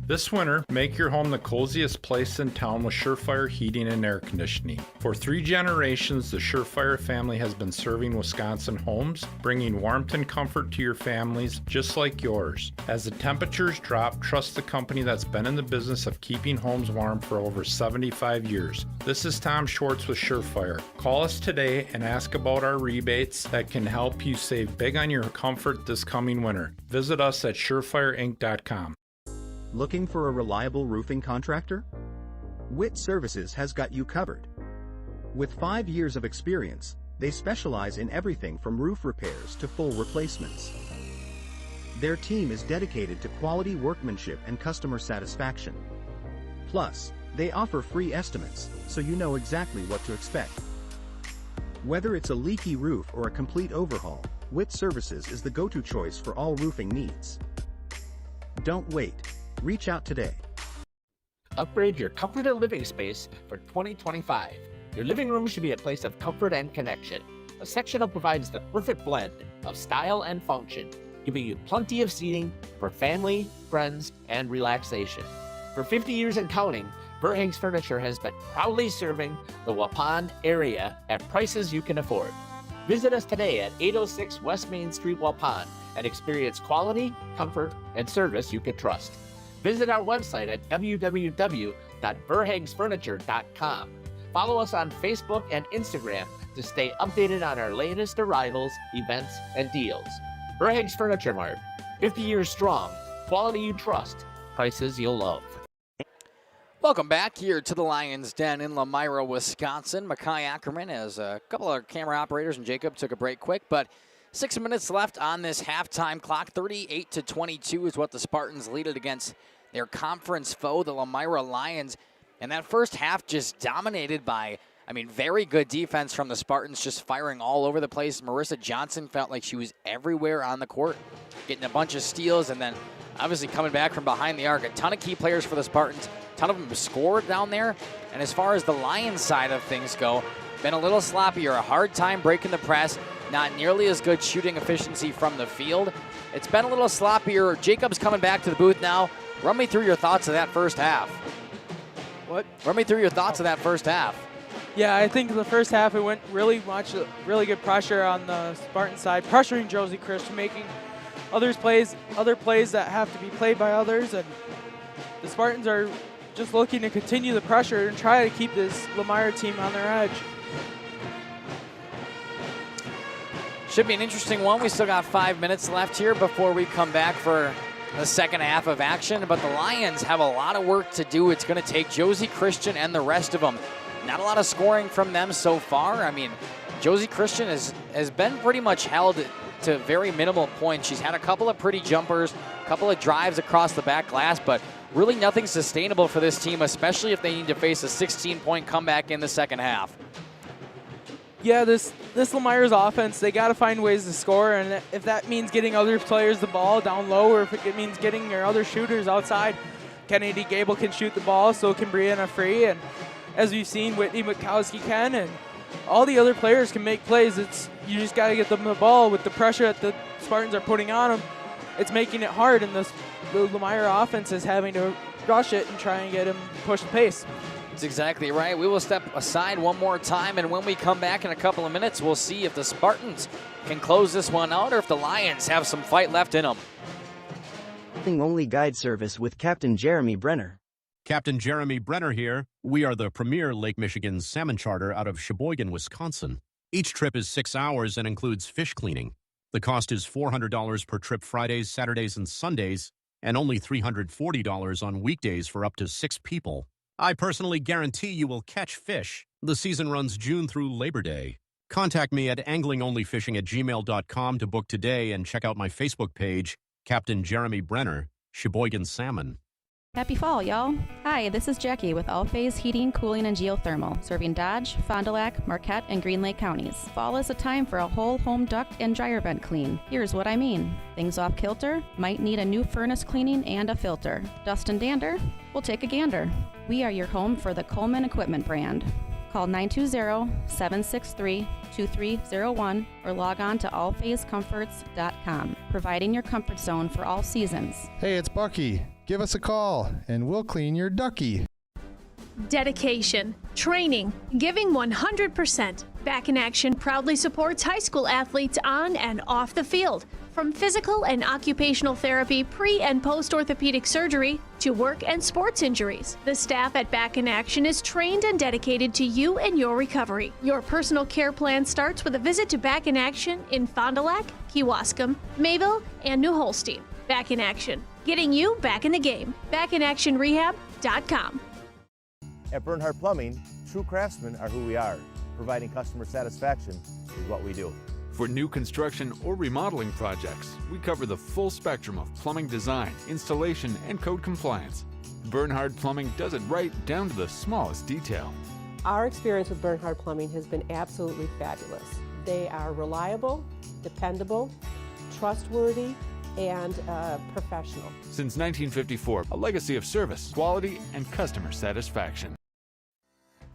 Speaker 24: This winter, make your home the coziest place in town with Surefire Heating and Air Conditioning. For 3 generations, the Surefire family has been serving Wisconsin homes, bringing warmth and comfort to your families just like yours. As the temperatures drop, trust the company that's been in the business of keeping homes warm for over 75 years. This is Tom Schwartz with Surefire. Call us today and ask about our rebates that can help you save big on your comfort this coming winter. Visit us at surefireinc.com.
Speaker 18: Looking for a reliable roofing contractor? Witt Services has got you covered. With 5 years of experience, they specialize in everything from roof repairs to full replacements. Their team is dedicated to quality workmanship and customer satisfaction. Plus, they offer free estimates, so you know exactly what to expect. Whether it's a leaky roof or a complete overhaul, Witt Services is the go-to choice for all roofing needs. Don't wait. Reach out today.
Speaker 25: Upgrade your comforted living space for 2025. Your living room should be a place of comfort and connection. A sectional provides the perfect blend of style and function, giving you plenty of seating for family, friends, and relaxation. For 50 years and counting, Verhaeg's Furniture has been proudly serving the Waupun area at prices you can afford. Visit us today at 806 West Main Street, Waupun, and experience quality, comfort, and service you can trust. Visit our website at www.verhaegsfurniture.com. Follow us on Facebook and Instagram to stay updated on our latest arrivals, events, and deals. Verhaeg's Furniture Mart, 50 years strong, quality you trust, prices you'll love.
Speaker 7: Welcome back here to the Lions Den in Lomira, Wisconsin. Makai Ackerman, as a couple of camera operators, and Jacob took a break quick, but 6 minutes left on this halftime clock. 38-22 is what the Spartans lead it against their conference foe, the Lomira Lions. And that first half just dominated by, very good defense from the Spartans, just firing all over the place. Marissa Johnson felt like she was everywhere on the court, getting a bunch of steals, and then obviously coming back from behind the arc. A ton of key players for the Spartans. A ton of them scored down there. And as far as the Lions side of things go, been a little sloppier, a hard time breaking the press, not nearly as good shooting efficiency from the field. It's been a little sloppier. Jacob's coming back to the booth now. Run me through your thoughts of that first half.
Speaker 1: What?
Speaker 7: Run me through your thoughts of that first half.
Speaker 1: Yeah, I think the first half it went really good pressure on the Spartan side, pressuring Josie Christian, making other plays that have to be played by others, and the Spartans are just looking to continue the pressure and try to keep this Lomira team on their edge.
Speaker 7: Should be an interesting one. We still got 5 minutes left here before we come back for the second half of action, but the Lions have a lot of work to do. It's going to take Josie Christian and the rest of them. Not a lot of scoring from them so far. Josie Christian has been pretty much held to very minimal points. She's had a couple of pretty jumpers, a couple of drives across the back glass, but really nothing sustainable for this team, especially if they need to face a 16-point comeback in the second half.
Speaker 1: Yeah, this Lomira's offense, they got to find ways to score, and if that means getting other players the ball down low, or if it means getting your other shooters outside, Kennedy Gable can shoot the ball, so can Brianna Free, and as we've seen, Whitney Witkowski can, and all the other players can make plays. You just got to get them the ball with the pressure that the Spartans are putting on them. It's making it hard, and the Lomira offense is having to rush it and try and get him push the pace.
Speaker 7: That's exactly right. We will step aside one more time, and when we come back in a couple of minutes, we'll see if the Spartans can close this one out or if the Lions have some fight left in them.
Speaker 8: Only guide service with Captain Jeremy Brenner.
Speaker 9: Captain Jeremy Brenner here. We are the premier Lake Michigan salmon charter out of Sheboygan, Wisconsin. Each trip is 6 hours and includes fish cleaning. The cost is $400 per trip Fridays, Saturdays, and Sundays, and only $340 on weekdays for up to 6 people. I personally guarantee you will catch fish. The season runs June through Labor Day. Contact me at anglingonlyfishing@gmail.com to book today and check out my Facebook page, Captain Jeremy Brenner, Sheboygan Salmon.
Speaker 2: Happy fall, y'all. Hi, this is Jackie with All Phase Heating, Cooling, and Geothermal, serving Dodge, Fond du Lac, Marquette, and Green Lake counties. Fall is a time for a whole home duct and dryer vent clean. Here's what I mean. Things off kilter? Might need a new furnace cleaning and a filter. Dust and dander? We'll take a gander. We are your home for the Coleman Equipment brand. Call 920-763-2301 or log on to allphasecomforts.com, providing your comfort zone for all seasons.
Speaker 5: Hey, it's Bucky. Give us a call, and we'll clean your ducky.
Speaker 6: Dedication, training, giving 100%. Back in Action proudly supports high school athletes on and off the field. From physical and occupational therapy, pre- and post-orthopedic surgery, to work and sports injuries. The staff at Back in Action is trained and dedicated to you and your recovery. Your personal care plan starts with a visit to Back in Action in Fond du Lac, Kewaskum, Mayville, and New Holstein. Back in Action, getting you back in the game. BackinActionRehab.com.
Speaker 13: At Bernhard Plumbing, true craftsmen are who we are. Providing customer satisfaction is what we do.
Speaker 14: For new construction or remodeling projects, we cover the full spectrum of plumbing design, installation, and code compliance. Bernhard Plumbing does it right down to the smallest detail.
Speaker 15: Our experience with Bernhard Plumbing has been absolutely fabulous. They are reliable, dependable, trustworthy, and professional.
Speaker 14: Since 1954, a legacy of service, quality, and customer satisfaction.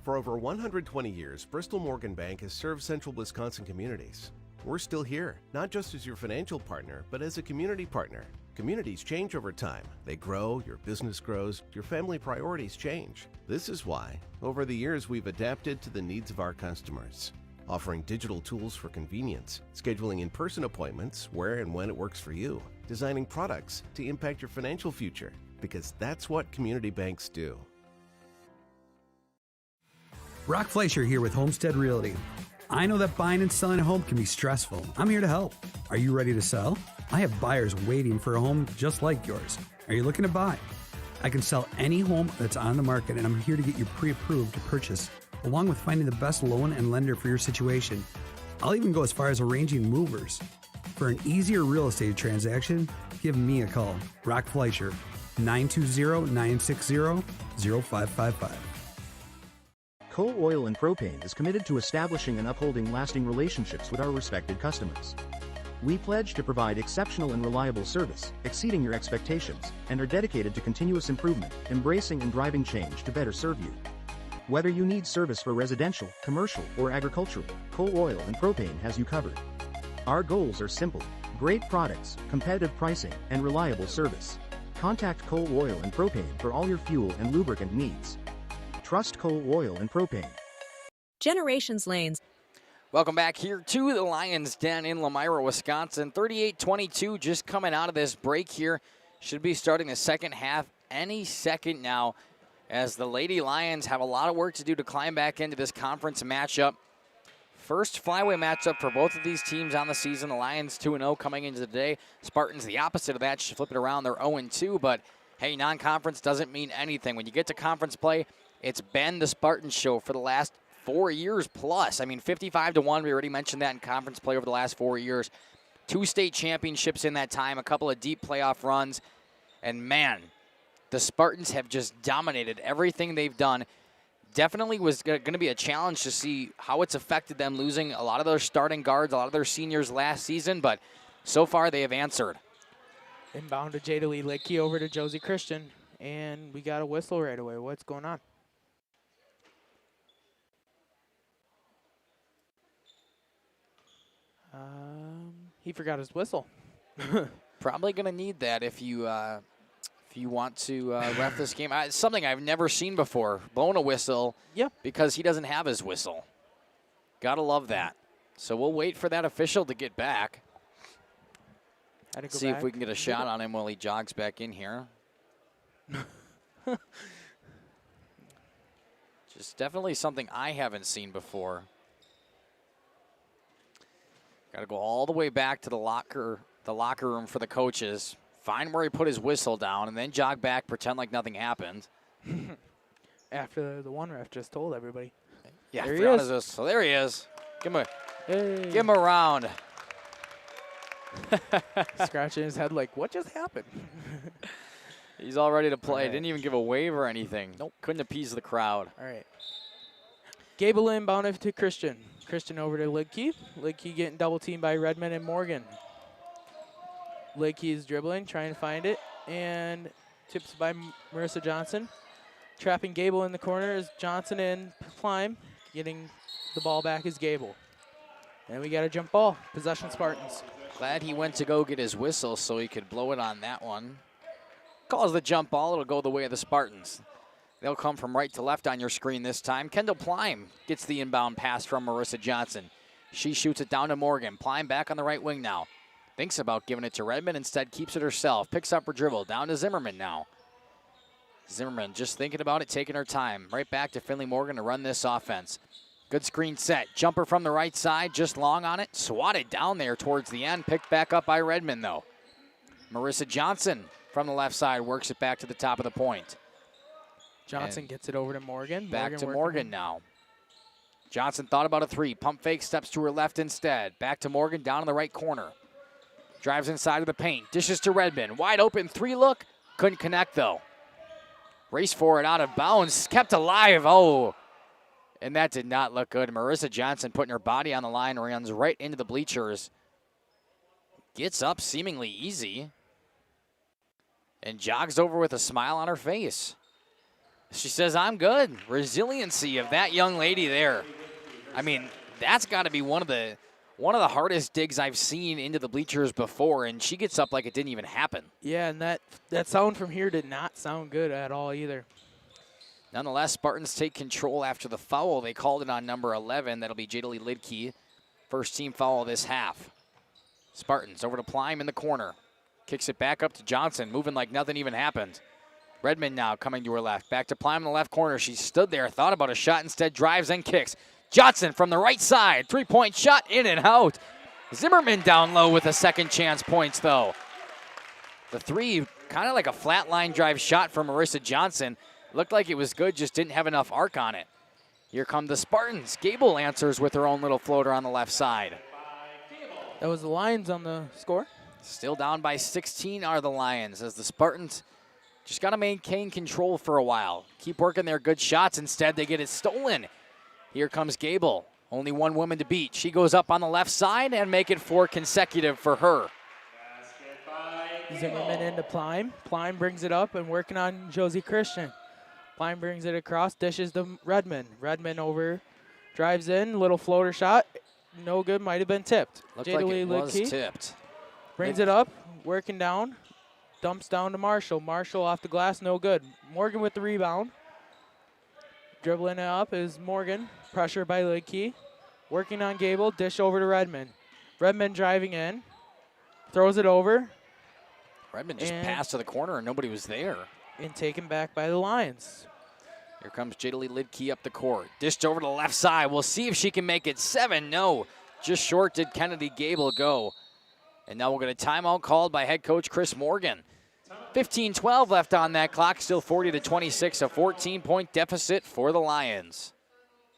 Speaker 10: For over 120 years, Bristol Morgan Bank has served central Wisconsin communities. We're still here, not just as your financial partner, but as a community partner. Communities change over time. They grow, your business grows, your family priorities change. This is why, over the years, we've adapted to the needs of our customers, offering digital tools for convenience, scheduling in-person appointments where and when it works for you, designing products to impact your financial future, because that's what community banks do.
Speaker 11: Brock Fleischer here with Homestead Realty. I know that buying and selling a home can be stressful. I'm here to help. Are you ready to sell? I have buyers waiting for a home just like yours. Are you looking to buy? I can sell any home that's on the market, and I'm here to get you pre-approved to purchase, along with finding the best loan and lender for your situation. I'll even go as far as arranging movers. For an easier real estate transaction, give me a call. Brock Fleischer, 920-960-0555.
Speaker 18: Coal Oil and Propane is committed to establishing and upholding lasting relationships with our respected customers. We pledge to provide exceptional and reliable service, exceeding your expectations, and are dedicated to continuous improvement, embracing and driving change to better serve you. Whether you need service for residential, commercial, or agricultural, Coal Oil and Propane has you covered. Our goals are simple: great products, competitive pricing, and reliable service. Contact Coal Oil and Propane for all your fuel and lubricant needs. Trust Coal Oil and Propane.
Speaker 12: Generations Lanes.
Speaker 7: Welcome back here to the Lions Den in Lomira, Wisconsin. 38-22 just coming out of this break here. Should be starting the second half any second now, as the Lady Lions have a lot of work to do to climb back into this conference matchup. First flyway matchup for both of these teams on the season. The Lions 2-0 coming into today. Spartans the opposite of that, should flip it around. They're 0-2, but hey, non-conference doesn't mean anything. When you get to conference play, it's been the Spartans show for the last 4 years plus. I mean, 55-1, we already mentioned that in conference play over the last 4 years. 2 state championships in that time, a couple of deep playoff runs. And man, the Spartans have just dominated everything they've done. Definitely was going to be a challenge to see how it's affected them losing a lot of their starting guards, a lot of their seniors last season, but so far they have answered.
Speaker 1: Inbound to Jada Lee Lickey over to Josie Christian, and we got a whistle right away. What's going on? He forgot his whistle.
Speaker 7: Probably going to need that if you want to ref this game. It's something I've never seen before. Blowing a whistle because he doesn't have his whistle. Got to love that. So we'll wait for that official to get back. See if we can get a shot on him while he jogs back in here. Just definitely something I haven't seen before. Got to go all the way back to the locker room for the coaches. find where he put his whistle down, and then jog back, pretend like nothing happened.
Speaker 1: After the one ref just told everybody.
Speaker 7: Yeah,
Speaker 1: there he is.
Speaker 7: So there he is. Give him
Speaker 1: Hey.
Speaker 7: give him a round.
Speaker 1: Scratching his head like, what just happened?
Speaker 7: He's all ready to play.
Speaker 1: Right.
Speaker 7: Didn't even give a wave or anything. Nope. Couldn't appease the crowd.
Speaker 1: All right. Gable inbound it to Christian. Christian over to Lidkey. Lidkey getting double teamed by Redmond and Morgan. Lidkey is dribbling, trying to find it, and tips by Marissa Johnson. Trapping Gable in the corner is Johnson and Climb. Getting the ball back is Gable. And we got a jump ball. Possession Spartans.
Speaker 7: Glad he went to go get his whistle so he could blow it on that one. Calls the jump ball. It'll go the way of the Spartans. They'll come from right to left on your screen this time. Kendall Plime gets the inbound pass from Marissa Johnson. She shoots it down to Morgan. Plime back on the right wing now. Thinks about giving it to Redmond. Instead keeps it herself. Picks up her dribble. Down to Zimmerman now. Zimmerman just thinking about it, taking her time. Right back to Finley Morgan to run this offense. Good screen set. Jumper from the right side, just long on it. Swatted down there towards the end. Picked back up by Redmond, though. Marissa Johnson from the left side works it back to the top of the point.
Speaker 1: Johnson gets it over to Morgan.
Speaker 7: Back to Morgan now. Johnson thought about a three. Pump fake, steps to her left instead. Back to Morgan, down in the right corner. Drives inside of the paint. Dishes to Redmond. Wide open three look. Couldn't connect, though. Race for it out of bounds. Kept alive. Oh. And that did not look good. Marissa Johnson putting her body on the line, runs right into the bleachers. Gets up seemingly easy. And jogs over with a smile on her face. She says, I'm good. Resiliency of that young lady there. I mean, that's got to be one of the hardest digs I've seen into the bleachers before, and she gets up like it didn't even happen.
Speaker 1: Yeah, and that sound from here did not sound good at all either.
Speaker 7: Nonetheless, Spartans take control after the foul. They called it on number 11. That'll be Jadalee Lidkey. First team foul this half. Spartans over to Plime in the corner. Kicks it back up to Johnson, moving like nothing even happened. Redmond now coming to her left. Back to Plime in the left corner. She stood there, thought about a shot, instead drives and kicks. Johnson from the right side. Three-point shot in and out. Zimmerman down low with a second chance points, though. The three, kind of like a flat line drive shot from Marissa Johnson. Looked like it was good, just didn't have enough arc on it. Here come the Spartans. Gable answers with her own little floater on the left side.
Speaker 1: That was the Lions on the score.
Speaker 7: Still down by 16 are the Lions as the Spartans just got to maintain control for a while. Keep working their good shots. Instead, they get it stolen. Here comes Gable. Only one woman to beat. She goes up on the left side and make it 4 consecutive for her.
Speaker 1: Zimmerman into Plime. Plime brings it up and working on Josie Christian. Plime brings it across, dishes to Redmond. Redmond over, drives in, little floater shot. No good, might have been tipped.
Speaker 7: Looked like it was tipped.
Speaker 1: Brings it up, working down, dumps down to Marshall. Marshall off the glass, no good. Morgan with the rebound. Dribbling it up is Morgan, pressure by Lidkey. Working on Gable, dish over to Redmond. Redmond driving in, throws it over.
Speaker 7: Redmond just passed to the corner and nobody was there.
Speaker 1: And taken back by the Lions.
Speaker 7: Here comes Jadalee Lidkey up the court. Dished over to the left side. We'll see if she can make it 7. No, just short did Kennedy Gable go. And now we'll get a timeout called by head coach Chris Morgan. 15-12 left on that clock. Still 40-26, a 14-point deficit for the Lions.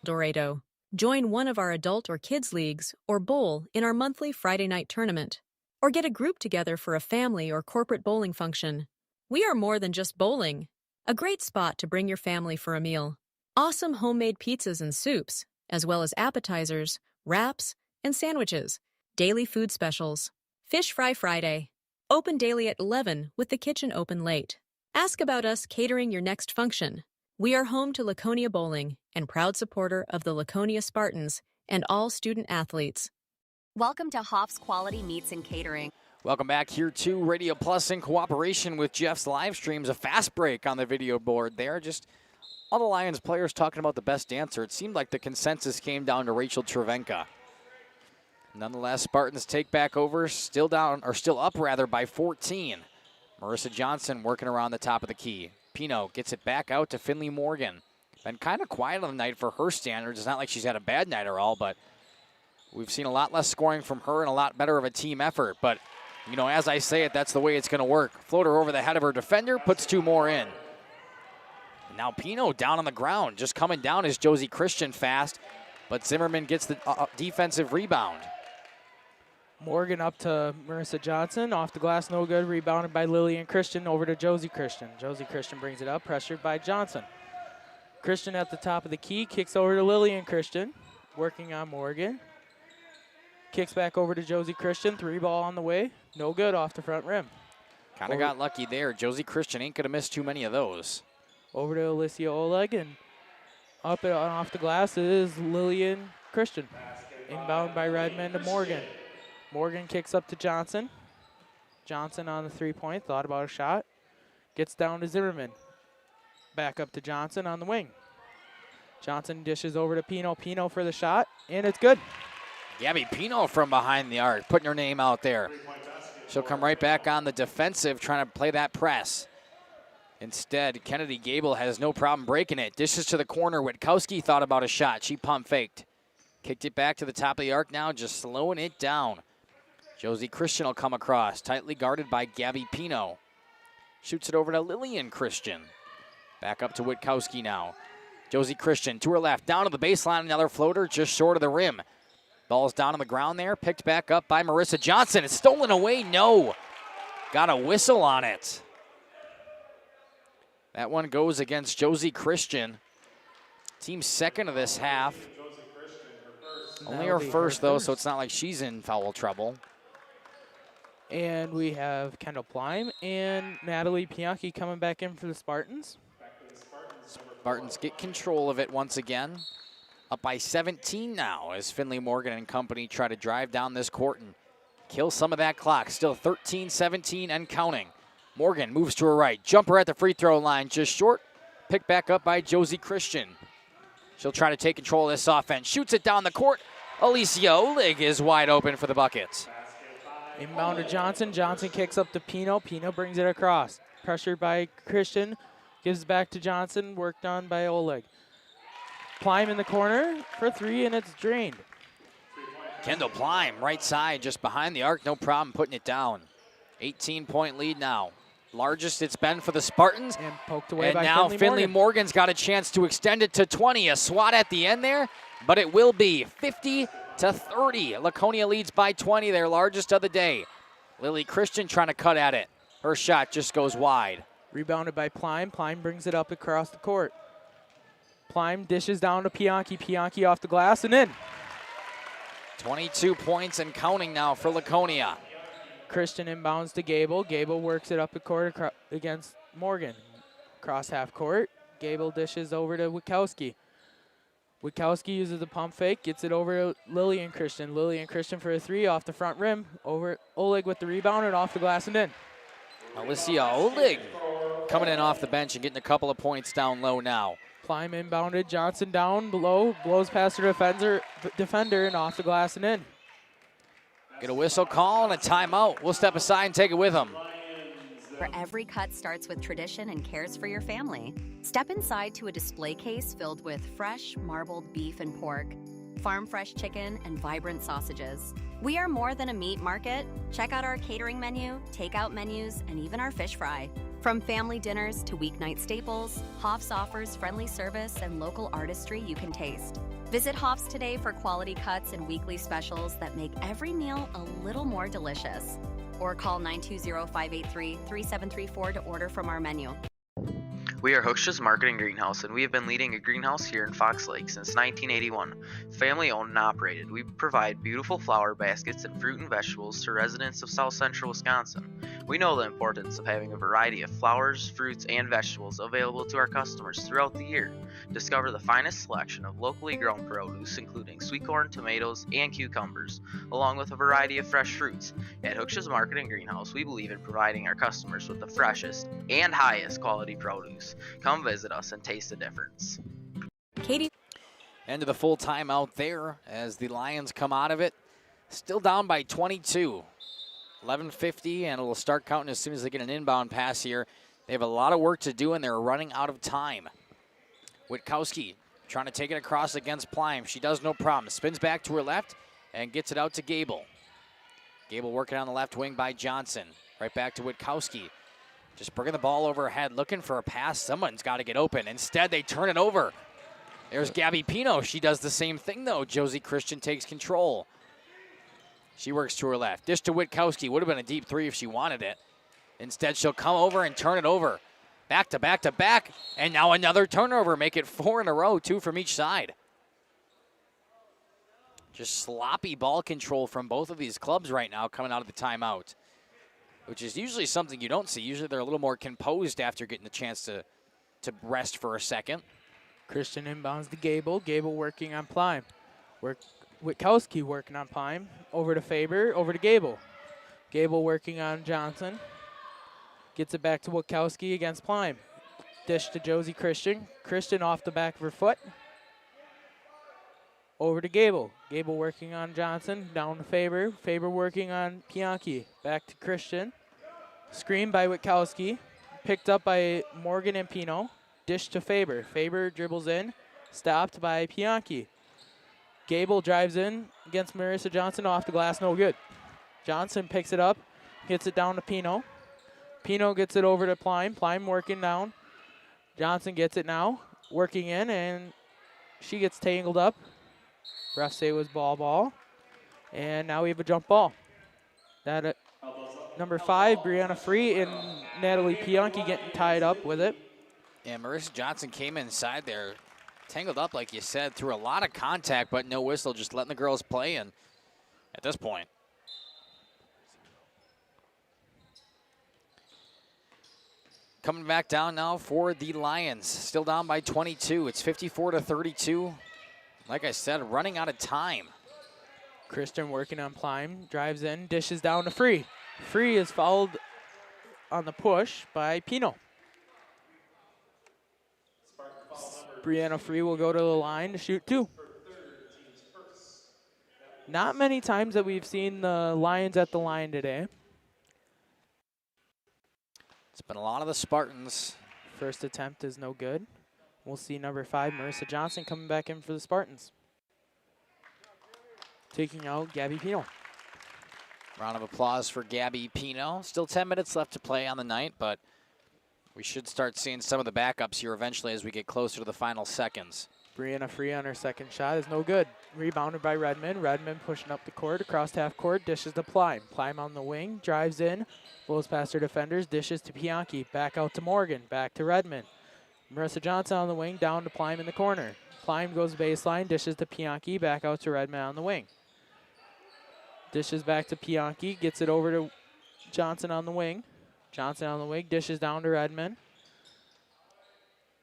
Speaker 12: Dorado. Join one of our adult or kids leagues or bowl in our monthly Friday night tournament. Or get a group together for a family or corporate bowling function. We are more than just bowling. A great spot to bring your family for a meal. Awesome homemade pizzas and soups, as well as appetizers, wraps, and sandwiches. Daily food specials. Fish Fry Friday. Open daily at 11 with the kitchen open late. Ask about us catering your next function. We are home to Laconia Bowling and proud supporter of the Laconia Spartans and all student athletes.
Speaker 3: Welcome to Hoff's Quality Meats and Catering.
Speaker 7: Welcome back here to Radio Plus in cooperation with Jeff's live streams. A fast break on the video board there. Just all the Lions players talking about the best dancer. It seemed like the consensus came down to Rachel Travenka. Nonetheless, Spartans take back over, still up by 14. Marissa Johnson working around the top of the key. Pino gets it back out to Finley Morgan. Been kind of quiet on the night for her standards. It's not like she's had a bad night at all, but we've seen a lot less scoring from her and a lot better of a team effort. But You know, as I say it, that's the way it's going to work. Floater over the head of her defender, puts 2 more in. And now Pino down on the ground. Just coming down is Josie Christian fast, but Zimmerman gets the defensive rebound.
Speaker 1: Morgan up to Marissa Johnson. Off the glass, no good. Rebounded by Lillian Christian over to Josie Christian. Josie Christian brings it up, pressured by Johnson. Christian at the top of the key, kicks over to Lillian Christian, working on Morgan. Kicks back over to Josie Christian. 3 ball on the way. No good off the front rim.
Speaker 7: Kind of got lucky there. Josie Christian ain't going to miss too many of those.
Speaker 1: Over to Alicia Oleg, and up and off the glass is Lillian Christian. Inbound by Redmond to Morgan. Morgan kicks up to Johnson. Johnson on the 3-point, thought about a shot. Gets down to Zimmerman. Back up to Johnson on the wing. Johnson dishes over to Pino. Pino for the shot, and it's good.
Speaker 7: Gabby Pino from behind the arc, putting her name out there. She'll come right back on the defensive, trying to play that press. Instead, Kennedy Gable has no problem breaking it. Dishes to the corner. Witkowski thought about a shot. She pump faked. Kicked it back to the top of the arc now, just slowing it down. Josie Christian will come across, tightly guarded by Gabby Pino. Shoots it over to Lillian Christian. Back up to Witkowski now. Josie Christian to her left, down to the baseline, another floater just short of the rim. Ball's down on the ground there, picked back up by Marissa Johnson. It's stolen away, no. Got a whistle on it. That one goes against Josie Christian. Team's second of this half. Only her first, though, so it's not like she's in foul trouble.
Speaker 1: And we have Kendall Plime and Natalie Pianchi coming back in for the Spartans.
Speaker 7: Spartans get control of it once again. Up by 17 now as Finley Morgan and company try to drive down this court and kill some of that clock. Still 13-17 and counting. Morgan moves to her right. Jumper at the free throw line, just short. Picked back up by Josie Christian. She'll try to take control of this offense. Shoots it down the court. Alicia Oleg is wide open for the buckets.
Speaker 1: Inbound to Johnson. Johnson kicks up to Pino. Pino brings it across. Pressured by Christian. Gives back to Johnson. Worked on by Oleg. Plime in the corner for 3, and it's drained.
Speaker 7: Kendall Plime, right side, just behind the arc. No problem putting it down. 18-point lead now. Largest it's been for the Spartans.
Speaker 1: And poked away by
Speaker 7: now Finley Morgan's got a chance to extend it to 20. A swat at the end there, but it will be 50-30. Laconia leads by 20, their largest of the day. Lily Christian trying to cut at it. Her shot just goes wide.
Speaker 1: Rebounded by Plime. Plime brings it up across the court. Plime dishes down to Pianchi. Pianchi off the glass and in.
Speaker 7: 22 points and counting now for Laconia.
Speaker 1: Christian inbounds to Gable. Gable works it up the court against Morgan. Cross half court. Gable dishes over to Witkowski. Witkowski uses the pump fake, gets it over to Lillian Christian. Lillian Christian for a 3 off the front rim. Over Oleg with the rebound and off the glass and in.
Speaker 7: Alicia Oleg coming in off the bench and getting a couple of points down low now.
Speaker 1: Plime inbounded. Johnson down below. Blows past her defender and off the glass and in.
Speaker 7: Get a whistle call and a timeout. We'll step aside and take it with them.
Speaker 3: Where every cut starts with tradition and cares for your family. Step inside to a display case filled with fresh, marbled beef and pork, farm fresh chicken, and vibrant sausages. We are more than a meat market. Check out our catering menu, takeout menus, and even our fish fry. From family dinners to weeknight staples, Hoff's offers friendly service and local artistry you can taste. Visit Hoff's today for quality cuts and weekly specials that make every meal a little more delicious. Or call 920-583-3734 to order from our menu.
Speaker 4: We are Hooksha's Marketing Greenhouse, and we have been leading a greenhouse here in Fox Lake since 1981. Family owned and operated, we provide beautiful flower baskets and fruit and vegetables to residents of South Central Wisconsin. We know the importance of having a variety of flowers, fruits, and vegetables available to our customers throughout the year. Discover the finest selection of locally grown produce, including sweet corn, tomatoes, and cucumbers, along with a variety of fresh fruits. At Hooksha's Marketing Greenhouse, we believe in providing our customers with the freshest and highest quality produce. Come visit us and taste the difference.
Speaker 3: Katie.
Speaker 7: End of the full timeout there as the Lions come out of it. Still down by 22. 11:50, and it'll start counting as soon as they get an inbound pass here. They have a lot of work to do, and they're running out of time. Witkowski trying to take it across against Plime. She does no problem. Spins back to her left and gets it out to Gable. Gable working on the left wing by Johnson. Right back to Witkowski. Just bringing the ball overhead, looking for a pass. Someone's got to get open. Instead, they turn it over. There's Gabby Pino. She does the same thing, though. Josie Christian takes control. She works to her left. Dish to Witkowski. Would have been a deep three if she wanted it. Instead, she'll come over and turn it over. Back to back to back. And now another turnover. Make it 4 in a row, 2 from each side. Just sloppy ball control from both of these clubs right now coming out of the timeout, which is usually something you don't see. Usually they're a little more composed after getting the chance to rest for a second.
Speaker 1: Christian inbounds to Gable. Gable working on Plime. Witkowski working on Plime. Over to Faber, over to Gable. Gable working on Johnson. Gets it back to Witkowski against Plime. Dish to Josie Christian. Christian off the back of her foot. Over to Gable. Gable working on Johnson. Down to Faber. Faber working on Pianki. Back to Christian. Screen by Witkowski. Picked up by Morgan and Pino. Dish to Faber. Faber dribbles in. Stopped by Pianki. Gable drives in against Marissa Johnson. Off the glass. No good. Johnson picks it up. Gets it down to Pino. Pino gets it over to Plime. Plime working down. Johnson gets it now. Working in, and she gets tangled up. Refs say it was ball. And now we have a jump ball. That number 5, Brianna Free, and Natalie Pianki getting tied up with it.
Speaker 7: Yeah, Marissa Johnson came inside there, tangled up, like you said, through a lot of contact, but no whistle, just letting the girls play. And at this point, coming back down now for the Lions. Still down by 22. It's 54-32. Like I said, running out of time.
Speaker 1: Christian working on Plime. Drives in, dishes down to Free. Free is fouled on the push by Pino. Brianna Free will go to the line to shoot 2. Not many times that we've seen the Lions at the line today.
Speaker 7: It's been a lot of the Spartans.
Speaker 1: First attempt is no good. We'll see number 5, Marissa Johnson, coming back in for the Spartans. Taking out Gabby Pino.
Speaker 7: Round of applause for Gabby Pino. Still 10 minutes left to play on the night, but we should start seeing some of the backups here eventually as we get closer to the final seconds.
Speaker 1: Brianna Free on her second shot is no good. Rebounded by Redmond. Redmond pushing up the court, across half court, dishes to Plime. Plime on the wing, drives in, blows past her defenders, dishes to Pianki. Back out to Morgan, back to Redmond. Marissa Johnson on the wing, down to Plime in the corner. Plime goes baseline, dishes to Pianki, back out to Redmond on the wing. Dishes back to Pianki, gets it over to Johnson on the wing. Johnson on the wing, dishes down to Redmond.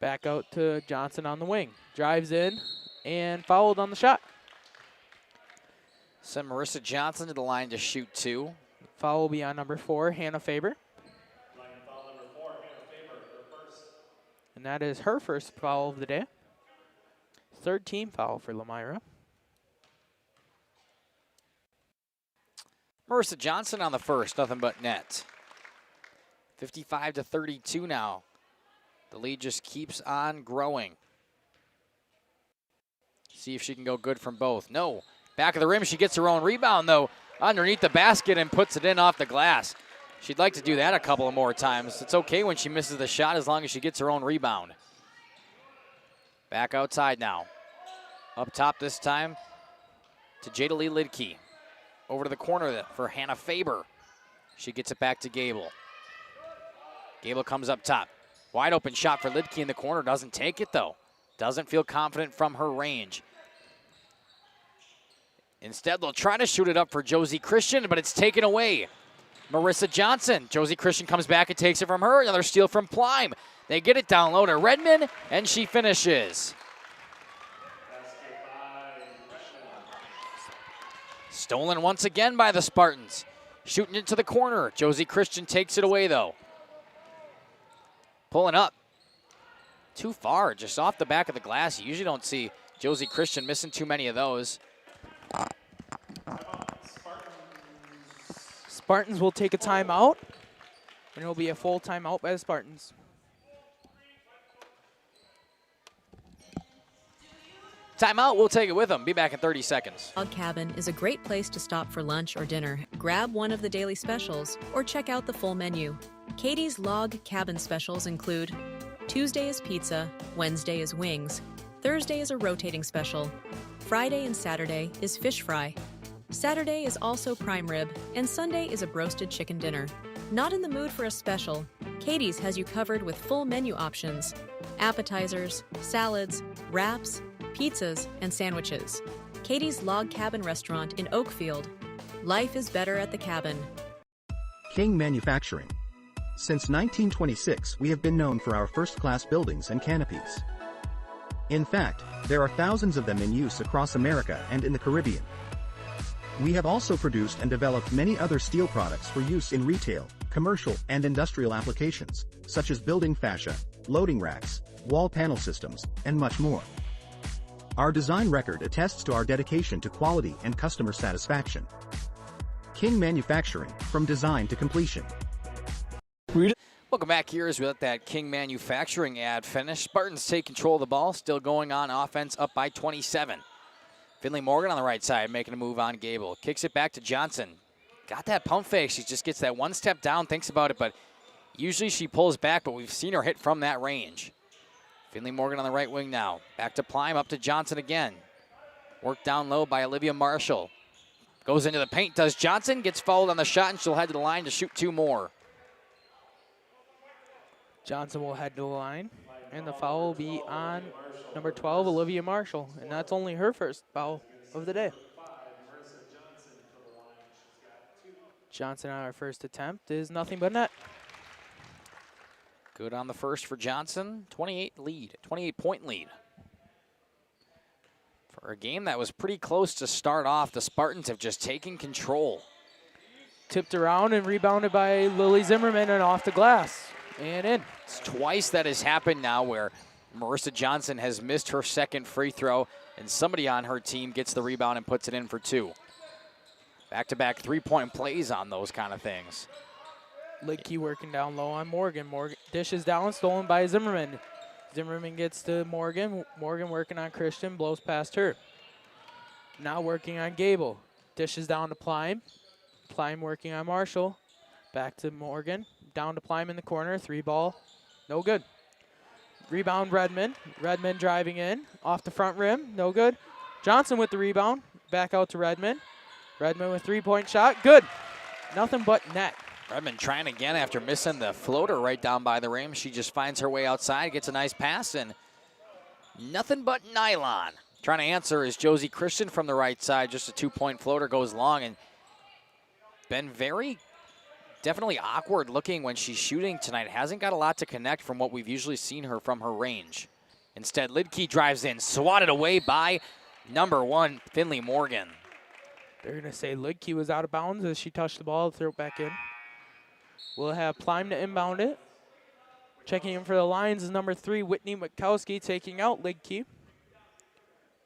Speaker 1: Back out to Johnson on the wing. Drives in and fouled on the shot.
Speaker 7: Send Marissa Johnson to the line to shoot 2.
Speaker 1: Foul will be on number 4, Hannah Faber. And that is her first foul of the day. Third team foul for Lomira.
Speaker 7: Marissa Johnson on the first, nothing but net. 55-32 now. The lead just keeps on growing. See if she can go good from both. No. Back of the rim, she gets her own rebound, though, underneath the basket and puts it in off the glass. She'd like to do that a couple of more times. It's okay when she misses the shot as long as she gets her own rebound. Back outside now. Up top this time to Jada Lee Lidke. Over to the corner for Hannah Faber. She gets it back to Gable. Gable comes up top. Wide open shot for Lidke in the corner. Doesn't take it, though. Doesn't feel confident from her range. Instead, they'll try to shoot it up for Josie Christian, but it's taken away. Marissa Johnson. Josie Christian comes back and takes it from her. Another steal from Plime. They get it down low to Redmond, and she finishes. Stolen once again by the Spartans. Shooting it to the corner. Josie Christian takes it away, though. Pulling up. Too far, just off the back of the glass. You usually don't see Josie Christian missing too many of those.
Speaker 1: Spartans will take a timeout, and it'll be a full timeout by the Spartans.
Speaker 7: Timeout, we'll take it with them. Be back in 30 seconds.
Speaker 12: Log Cabin is a great place to stop for lunch or dinner. Grab one of the daily specials or check out the full menu. Katie's Log Cabin specials include Tuesday is pizza, Wednesday is wings, Thursday is a rotating special, Friday and Saturday is fish fry, Saturday is also prime rib, and Sunday is a broasted chicken dinner. Not in the mood for a special? Katie's has you covered with full menu options, appetizers, salads, wraps, pizzas, and sandwiches. Katie's Log Cabin Restaurant in Oakfield. Life is better at the cabin.
Speaker 18: King Manufacturing. Since 1926, we have been known for our first-class buildings and canopies. In fact, there are thousands of them in use across America and in the Caribbean. We have also produced and developed many other steel products for use in retail, commercial, and industrial applications, such as building fascia, loading racks, wall panel systems, and much more. Our design record attests to our dedication to quality and customer satisfaction. King Manufacturing, from design to completion.
Speaker 7: Welcome back here as we let that King Manufacturing ad finish. Spartans take control of the ball, still going on offense, up by 27. Finley Morgan on the right side making a move on Gable. Kicks it back to Johnson. Got that pump fake. She just gets that one step down, thinks about it, but usually she pulls back, but we've seen her hit from that range. Finley Morgan on the right wing now. Back to Plime, up to Johnson again. Worked down low by Olivia Marshall. Goes into the paint, does Johnson, gets fouled on the shot, and she'll head to the line to shoot 2 more.
Speaker 1: Johnson will head to the line, and the foul will be on number 12, Olivia Marshall, and that's only her first foul of the day. Johnson on her first attempt is nothing but net.
Speaker 7: Good on the first for Johnson. 28-point lead. For a game that was pretty close to start off, the Spartans have just taken control.
Speaker 1: Tipped around and rebounded by Lily Zimmerman and off the glass and in.
Speaker 7: It's twice that has happened now where Marissa Johnson has missed her second free throw and somebody on her team gets the rebound and puts it in for 2. Back-to-back three-point plays on those kind of things.
Speaker 1: Lidke working down low on Morgan. Morgan dishes down, stolen by Zimmerman. Zimmerman gets to Morgan. Morgan working on Christian, blows past her. Now working on Gable. Dishes down to Plime. Plime working on Marshall. Back to Morgan. Down to Plime in the corner. 3-ball. No good. Rebound Redmond. Redmond driving in. Off the front rim. No good. Johnson with the rebound. Back out to Redmond. Redmond with 3-point shot. Good. Nothing but net.
Speaker 7: Redmond trying again after missing the floater right down by the rim. She just finds her way outside, gets a nice pass, and nothing but nylon. Trying to answer is Josie Christian from the right side. Just a 2-point floater goes long, and been definitely awkward looking when she's shooting tonight. Hasn't got a lot to connect from what we've usually seen her from her range. Instead, Lidke drives in, swatted away by number 1, Finley Morgan.
Speaker 1: They're going to say Lidke was out of bounds as she touched the ball, throw it back in. We'll have Plime to inbound it. Checking in for the Lions is number 3, Whitney Witkowski, taking out Lidke.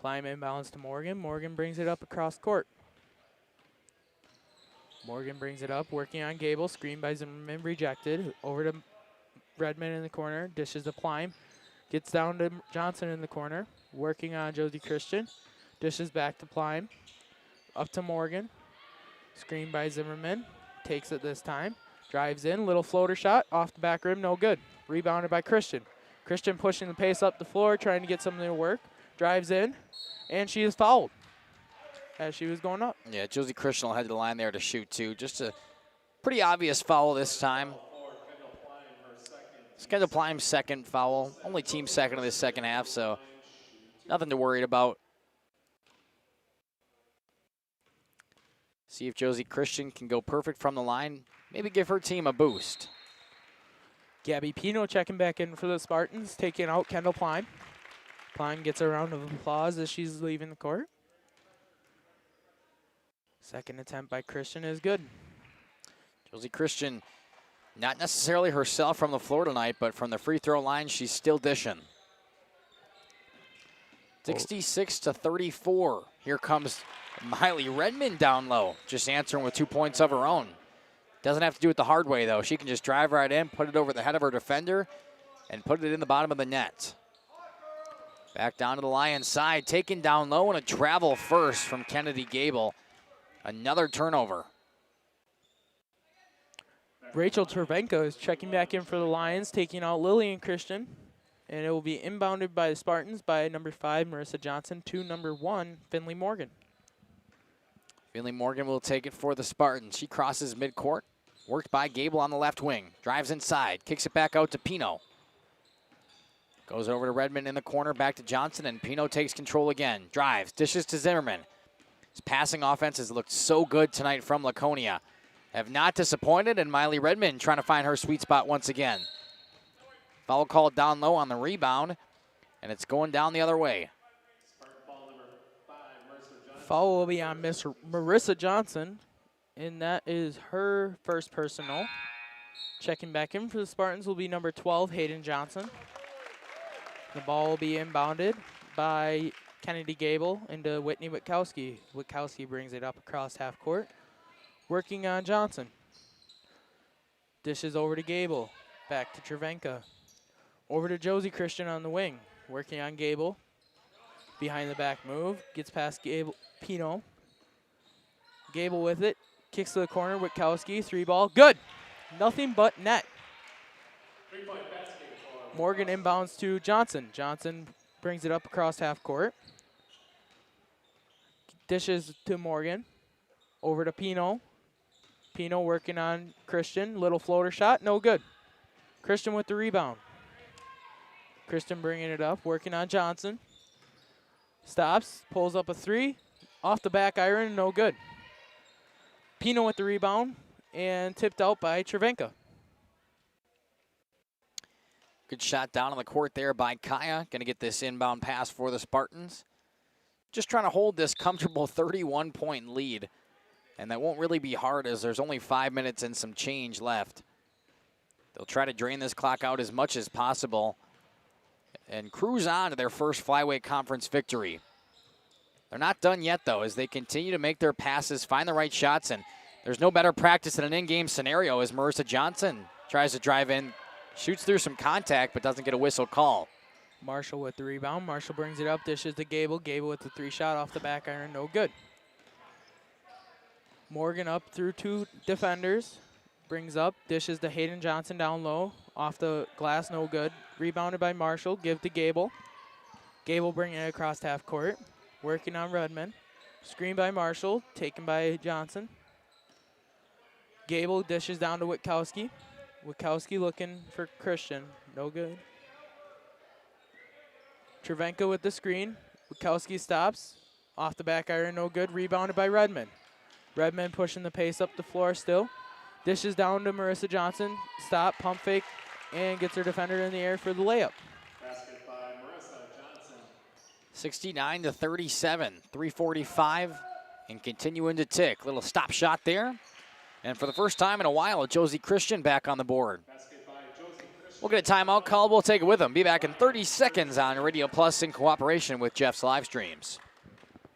Speaker 1: Plime inbounds to Morgan. Morgan brings it up across court. Morgan brings it up, working on Gable. Screen by Zimmerman, rejected. Over to Redmond in the corner. Dishes to Plime. Gets down to Johnson in the corner. Working on Josie Christian. Dishes back to Plime. Up to Morgan. Screen by Zimmerman. Takes it this time. Drives in. Little floater shot. Off the back rim. No good. Rebounded by Christian. Christian pushing the pace up the floor, trying to get something to work. Drives in. And she is fouled as she was going up.
Speaker 7: Yeah, Josie Christian will head to the line there to shoot 2. Just a pretty obvious foul this time. It's Kendall Plime's second foul. Only team second of this second half, so nothing to worry about. See if Josie Christian can go perfect from the line. Maybe give her team a boost.
Speaker 1: Gabby Pino checking back in for the Spartans, taking out Kendall Plime. Plime gets a round of applause as she's leaving the court. Second attempt by Christian is good.
Speaker 7: Josie Christian, not necessarily herself from the floor tonight, but from the free throw line, she's still dishing. 66-34. Here comes Miley Redmond down low, just answering with 2 points of her own. Doesn't have to do it the hard way, though. She can just drive right in, put it over the head of her defender, and put it in the bottom of the net. Back down to the Lions side, taken down low, and a travel first from Kennedy Gable. Another turnover.
Speaker 1: Rachel Travenko is checking back in for the Lions, taking out Lillian Christian. And it will be inbounded by the Spartans by number 5, Marissa Johnson, to number 1, Finley Morgan.
Speaker 7: Finley Morgan will take it for the Spartans. She crosses midcourt, worked by Gable on the left wing. Drives inside, kicks it back out to Pino. Goes over to Redmond in the corner, back to Johnson, and Pino takes control again. Drives, dishes to Zimmerman. His passing offense has looked so good tonight from Laconia. Have not disappointed, and Miley Redmond trying to find her sweet spot once again. Foul called down low on the rebound, and it's going down the other way.
Speaker 1: Foul will be on Miss Marissa Johnson, and that is her first personal. Checking back in for the Spartans will be number 12, Hayden Johnson. The ball will be inbounded by Kennedy Gable into Whitney Witkowski. Witkowski brings it up across half court, working on Johnson. Dishes over to Gable, back to Travenka. Over to Josie Christian on the wing, working on Gable. Behind the back move, gets past Gable, Pino. Gable with it, kicks to the corner, Witkowski, 3-ball, good. Nothing but net. Morgan inbounds to Johnson. Johnson brings it up across half court. Dishes to Morgan. Over to Pino. Pino working on Christian. Little floater shot, no good. Christian with the rebound. Christian bringing it up, working on Johnson. Stops, pulls up a 3. Off the back iron, no good. Pino with the rebound and tipped out by Travenka.
Speaker 7: Good shot down on the court there by Kaya. Going to get this inbound pass for the Spartans. Just trying to hold this comfortable 31-point lead. And that won't really be hard as there's only 5 minutes and some change left. They'll try to drain this clock out as much as possible and cruise on to their first flyweight conference victory. They're not done yet, though, as they continue to make their passes, find the right shots, and there's no better practice than an in-game scenario as Marissa Johnson tries to drive in, shoots through some contact, but doesn't get a whistle call.
Speaker 1: Marshall with the rebound. Marshall brings it up, dishes to Gable. Gable with the 3-shot off the back iron, no good. Morgan up through 2 defenders. Brings up, dishes to Hayden Johnson down low. Off the glass, no good. Rebounded by Marshall, give to Gable. Gable bringing it across half court. Working on Redmond. Screen by Marshall, taken by Johnson. Gable dishes down to Witkowski. Witkowski looking for Christian, no good. Travenko with the screen. Witkowski stops. Off the back iron, no good. Rebounded by Redmond. Redmond pushing the pace up the floor still. Dishes down to Marissa Johnson. Stop, pump fake, and gets her defender in the air for the layup.
Speaker 24: Basket by Marissa Johnson.
Speaker 7: 69-37, 3:45, and continuing to tick. Little stop shot there. And for the first time in a while, Josie Christian back on the board. We'll get a timeout call. We'll take it with them. Be back in 30 seconds on Radio Plus in cooperation with Jeff's live streams.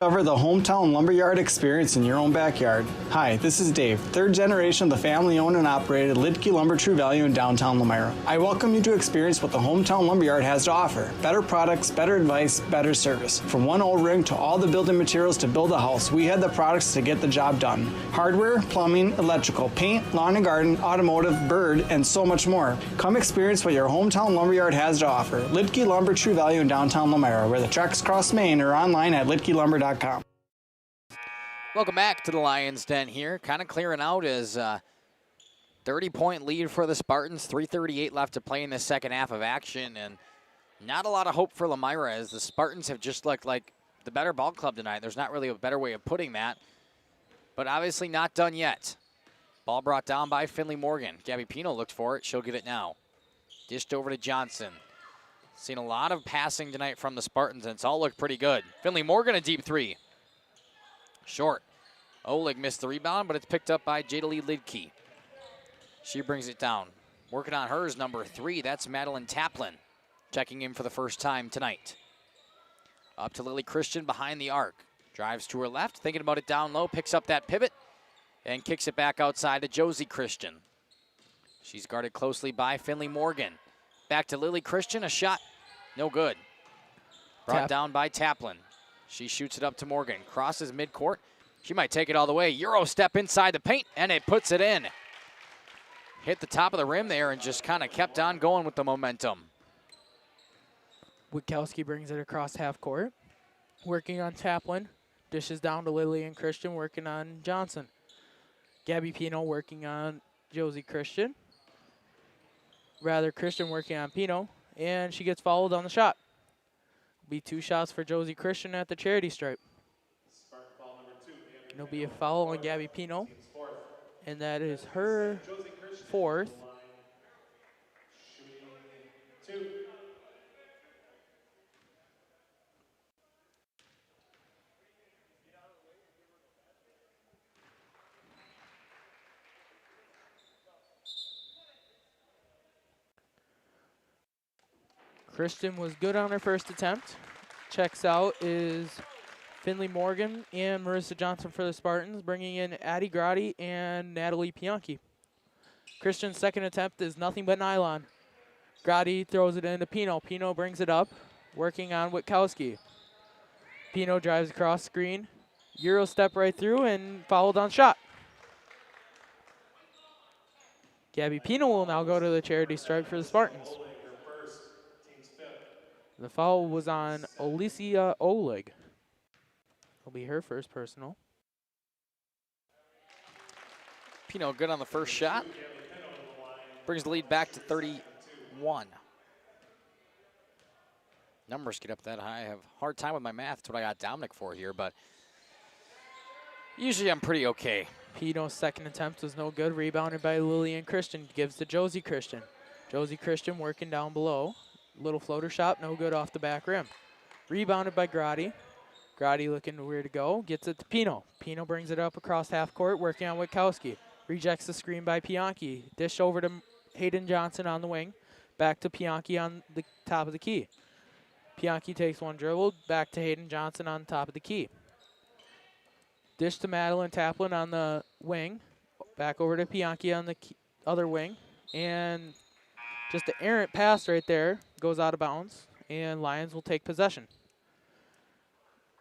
Speaker 16: Cover the hometown lumberyard experience in your own backyard. Hi, this is Dave, third generation of the family-owned and operated Lidke Lumber True Value in downtown Lomira. I welcome you to experience what the hometown lumberyard has to offer. Better products, better advice, better service. From one O-ring to all the building materials to build a house, we have the products to get the job done. Hardware, plumbing, electrical, paint, lawn and garden, automotive, bird, and so much more. Come experience what your hometown lumberyard has to offer. Lidke Lumber True Value in downtown Lomira, where the tracks cross Main, or online at lidkelumber.com.
Speaker 7: Welcome back to the Lions Den here. Kind of clearing out as 30-point lead for the Spartans. 3:38 left to play in the second half of action. And not a lot of hope for Lomira as the Spartans have just looked like the better ball club tonight. There's not really a better way of putting that. But obviously not done yet. Ball brought down by Finley Morgan. Gabby Pino looked for it. She'll get it now. Dished over to Johnson. Seen a lot of passing tonight from the Spartans, and it's all looked pretty good. Finley Morgan, a deep 3. Short. Oleg missed the rebound, but it's picked up by Jadalee Lidke. She brings it down. Working on hers, number 3. That's Madeline Taplin, checking in for the first time tonight. Up to Lily Christian behind the arc. Drives to her left, thinking about it down low, picks up that pivot, and kicks it back outside to Josie Christian. She's guarded closely by Finley Morgan. Back to Lily Christian, a shot, no good. Brought down by Taplin. She shoots it up to Morgan. Crosses midcourt. She might take it all the way. Euro step inside the paint, and it puts it in. Hit the top of the rim there and just kind of kept on going with the momentum.
Speaker 1: Witkowski brings it across half court. Working on Taplin. Dishes down to Lillian Christian, working on Johnson. Gabby Pino working on Josie Christian. Rather, Christian working on Pino. And she gets fouled on the shot. Be 2 shots for Josie Christian at the charity stripe. It'll be a foul on Gabby Pino. And that is her 4th. Christian was good on her first attempt. Checks out is Finley Morgan and Marissa Johnson for the Spartans, bringing in Addie Grotti and Natalie Pianchi. Christian's second attempt is nothing but nylon. Grotti throws it into Pino. Pino brings it up, working on Witkowski. Pino drives across screen. Euro step right through and fouled on shot. Gabby Pino will now go to the charity stripe for the Spartans. The foul was on Alicia Oleg. It'll be her first personal.
Speaker 7: Pino good on the first shot. Brings the lead back to 31. Numbers get up that high. I have a hard time with my math. That's what I got Dominic for here, but usually I'm pretty okay.
Speaker 1: Pino's second attempt was no good. Rebounded by Lillian Christian. Gives to Josie Christian. Josie Christian working down below. Little floater shot, no good off the back rim. Rebounded by Grotti. Grotti looking where to go. Gets it to Pino. Pino brings it up across half court, working on Witkowski. Rejects the screen by Pianchi. Dish over to Hayden Johnson on the wing. Back to Pianchi on the top of the key. Pianchi takes one dribble. Back to Hayden Johnson on top of the key. Dish to Madeline Taplin on the wing. Back over to Pianchi on the other wing. And just an errant pass right there. Goes out of bounds. And Lions will take possession.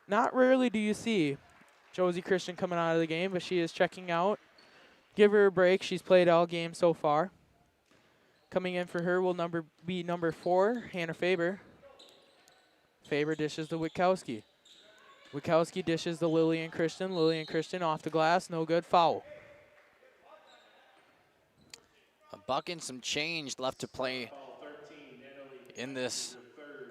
Speaker 1: Not rarely do you see Josie Christian coming out of the game, but she is checking out. Give her a break. She's played all game so far. Coming in for her will be number 4, Hannah Faber. Faber dishes to Witkowski. Witkowski dishes to Lillian Christian. Lillian Christian off the glass. No good. Foul.
Speaker 7: A buck and some change left to play in this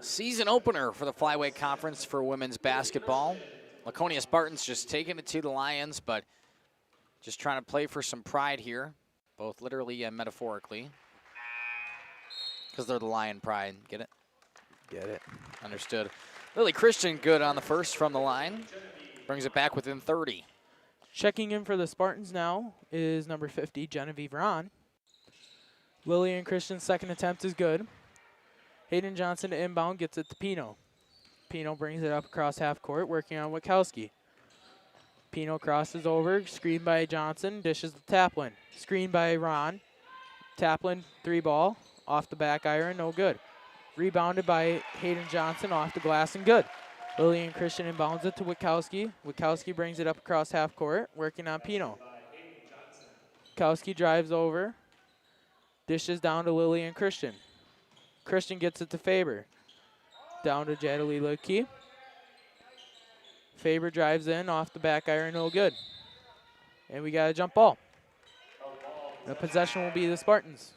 Speaker 7: season opener for the Flyweight Conference for women's basketball. Laconia Spartans just taking it to the Lions, but just trying to play for some pride here, both literally and metaphorically. Because they're the Lion Pride. Get it?
Speaker 1: Get it.
Speaker 7: Understood. Lily Christian good on the first from the line. Brings it back within 30.
Speaker 1: Checking in for the Spartans now is number 50, Genevieve Ron. Lillian Christian's second attempt is good. Hayden Johnson to inbound, gets it to Pino. Pino brings it up across half court, working on Witkowski. Pino crosses over, screened by Johnson, dishes to Taplin. Screened by Ron. Taplin, 3-ball, off the back iron, no good. Rebounded by Hayden Johnson, off the glass and good. Lillian Christian inbounds it to Witkowski. Witkowski brings it up across half court, working on Pino. Witkowski drives over, dishes down to Lillian Christian. Christian gets it to Faber. Down to Jadalee Lidke. Faber drives in, off the back iron, no good. And we got a jump ball. The possession will be the Spartans.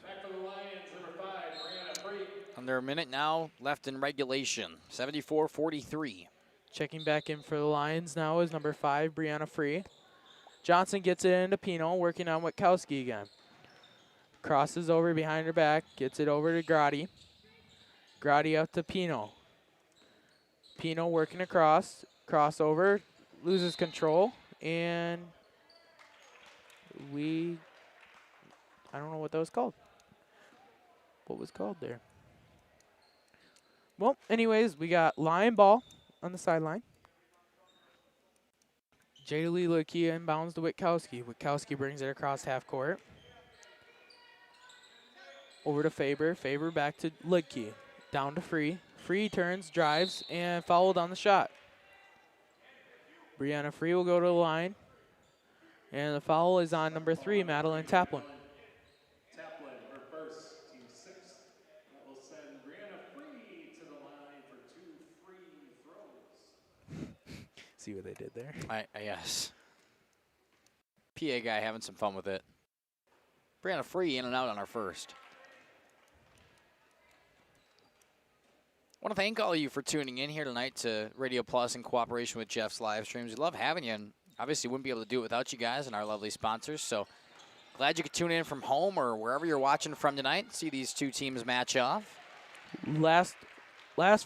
Speaker 7: Under a minute now left in regulation, 74-43.
Speaker 1: Checking back in for the Lions now is number 5, Brianna Free. Johnson gets it into Pino, working on Witkowski again. Crosses over behind her back, gets it over to Grotti. Grotti up to Pino. Pino working across, crossover, loses control, and I don't know what that was called. What was called there? Well, anyways, we got Lion ball on the sideline. Jadalee Lidke inbounds to Witkowski. Witkowski brings it across half court. Over to Faber. Faber back to Lidke. Down to Free. Free turns, drives, and fouled on the shot. Brianna Free will go to the line. And the foul is on number 3, Madeline Taplin.
Speaker 24: Taplin, her first, team 6. That will send Brianna Free to the line for 2 free throws.
Speaker 1: See what they did there?
Speaker 7: Yes. PA guy having some fun with it. Brianna Free in and out on our first. I want to thank all of you for tuning in here tonight to Radio Plus in cooperation with Jeff's live streams. We love having you, and obviously wouldn't be able to do it without you guys and our lovely sponsors. So glad you could tune in from home or wherever you're watching from tonight. See these two teams match off.
Speaker 1: Last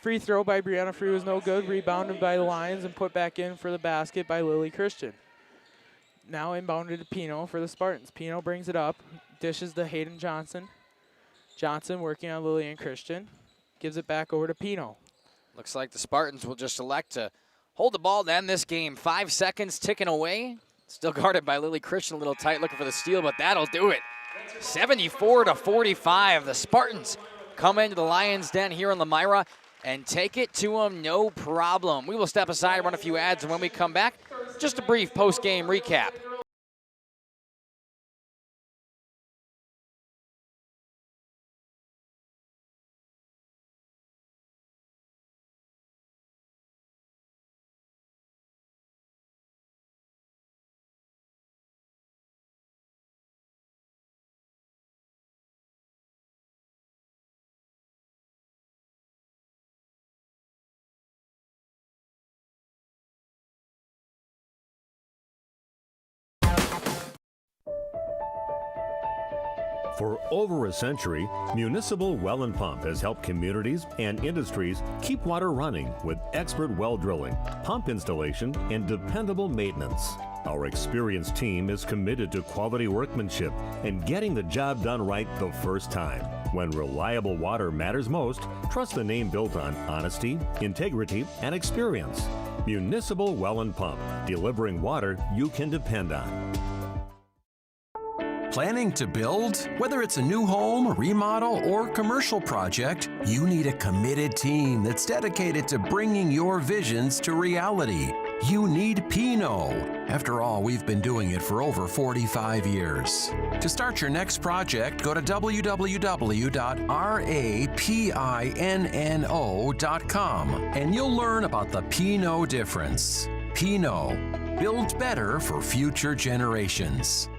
Speaker 1: free throw by Brianna Free was no good. Rebounded by the Lions and put back in for the basket by Lily Christian. Now inbounded to Pino for the Spartans. Pino brings it up, dishes to Hayden Johnson. Johnson working on Lillian Christian. Gives it back over to Pino.
Speaker 7: Looks like the Spartans will just elect to hold the ball to end this game. 5 seconds ticking away. Still guarded by Lily Christian, a little tight looking for the steal, but that'll do it. 74-45. The Spartans come into the Lions' Den here in Lomira and take it to them, no problem. We will step aside, run a few ads, and when we come back, just a brief post-game recap.
Speaker 17: For over a century, Municipal Well and Pump has helped communities and industries keep water running with expert well drilling, pump installation, and dependable maintenance. Our experienced team is committed to quality workmanship and getting the job done right the first time. When reliable water matters most, trust the name built on honesty, integrity, and experience. Municipal Well and Pump, delivering water you can depend on.
Speaker 19: Planning to build? Whether it's a new home, remodel, or commercial project, you need a committed team that's dedicated to bringing your visions to reality. You need Pino. After all, we've been doing it for over 45 years. To start your next project, go to www.rapinno.com and you'll learn about the Pino difference. Pino, build better for future generations.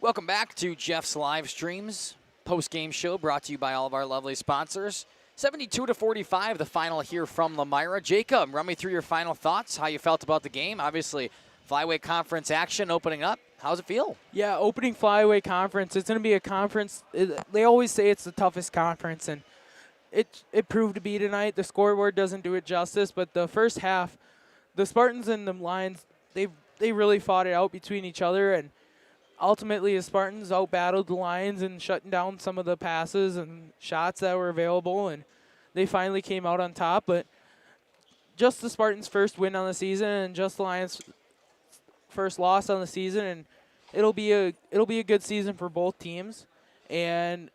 Speaker 7: Welcome back to Jeff's live streams post-game show brought to you by all of our lovely sponsors. 72-45, the final here from Lomira. Jacob, run me through your final thoughts, how you felt about the game. Obviously, flyweight conference action opening up. How's it feel?
Speaker 1: Yeah, opening flyweight conference. It's going to be a conference. They always say it's the toughest conference, and it proved to be tonight. The scoreboard doesn't do it justice, but the first half, the Spartans and the Lions, they really fought it out between each other, and ultimately, the Spartans out-battled the Lions and shutting down some of the passes and shots that were available, and they finally came out on top. But just the Spartans' first win on the season and just the Lions' first loss on the season, and it'll be a good season for both teams, and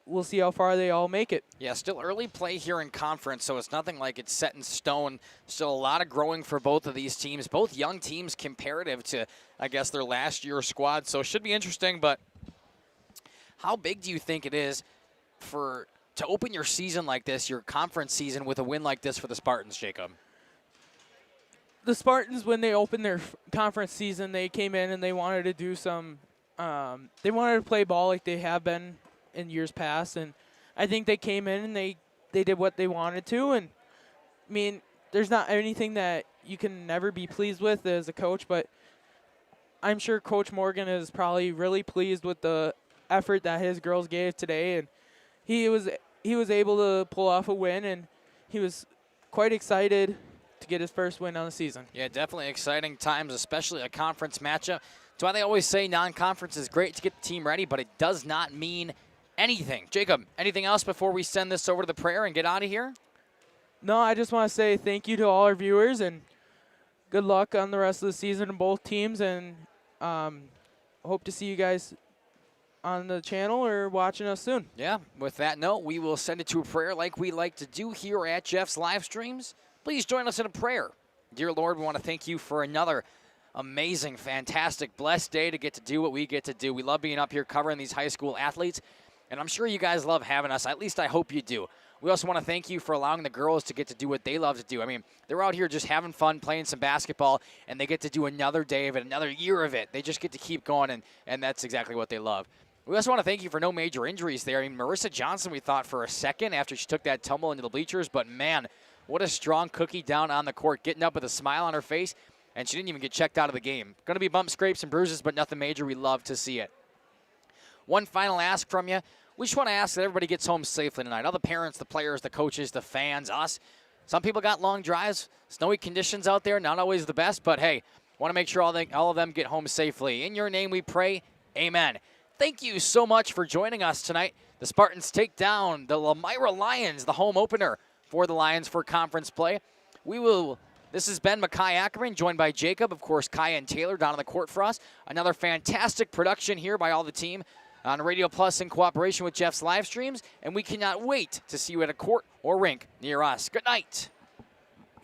Speaker 1: we'll see how far they all make it.
Speaker 7: Yeah, still early play here in conference, so it's nothing like it's set in stone. Still a lot of growing for both of these teams. Both young teams comparative to, I guess, their last year squad, so it should be interesting. But how big do you think it is to open your season like this, your conference season, with a win like this for the Spartans, Jacob?
Speaker 1: The Spartans, when they opened their conference season, they came in and they wanted to do some they wanted to play ball like they have been in years past, and I think they came in and they did what they wanted to. And I mean, there's not anything that you can never be pleased with as a coach, but I'm sure Coach Morgan is probably really pleased with the effort that his girls gave today, and he was able to pull off a win, and he was quite excited to get his first win on the season.
Speaker 7: Yeah, definitely exciting times, especially a conference matchup. That's why they always say non-conference is great to get the team ready, but it does not mean anything. Jacob, anything else before we send this over to the prayer and get out of here?
Speaker 1: No, I just want to say thank you to all our viewers, and good luck on the rest of the season in both teams, and hope to see you guys on the channel or watching us soon.
Speaker 7: Yeah, with that note, we will send it to a prayer like we like to do here at Jeff's live streams. Please join us in a prayer. Dear Lord, we want to thank you for another amazing, fantastic, blessed day to get to do what we get to do. We love being up here covering these high school athletes, and I'm sure you guys love having us. At least I hope you do. We also want to thank you for allowing the girls to get to do what they love to do. I mean, they're out here just having fun, playing some basketball, and they get to do another day of it, another year of it. They just get to keep going, and that's exactly what they love. We also want to thank you for no major injuries there. I mean, Marissa Johnson, we thought for a second after she took that tumble into the bleachers, but man, what a strong cookie down on the court, getting up with a smile on her face, and she didn't even get checked out of the game. Going to be bumps, scrapes, and bruises, but nothing major. We love to see it. One final ask from you. We just want to ask that everybody gets home safely tonight. All the parents, the players, the coaches, the fans, us. Some people got long drives, snowy conditions out there, not always the best, but hey, want to make sure all of them get home safely. In your name we pray, amen. Thank you so much for joining us tonight. The Spartans take down the Lomira Lions, the home opener for the Lions for conference play. This has been Makai Ackerman, joined by Jacob, of course, Kai and Taylor down on the court for us. Another fantastic production here by all the team on Radio Plus in cooperation with Jeff's live streams, and we cannot wait to see you at a court or rink near us. Good night.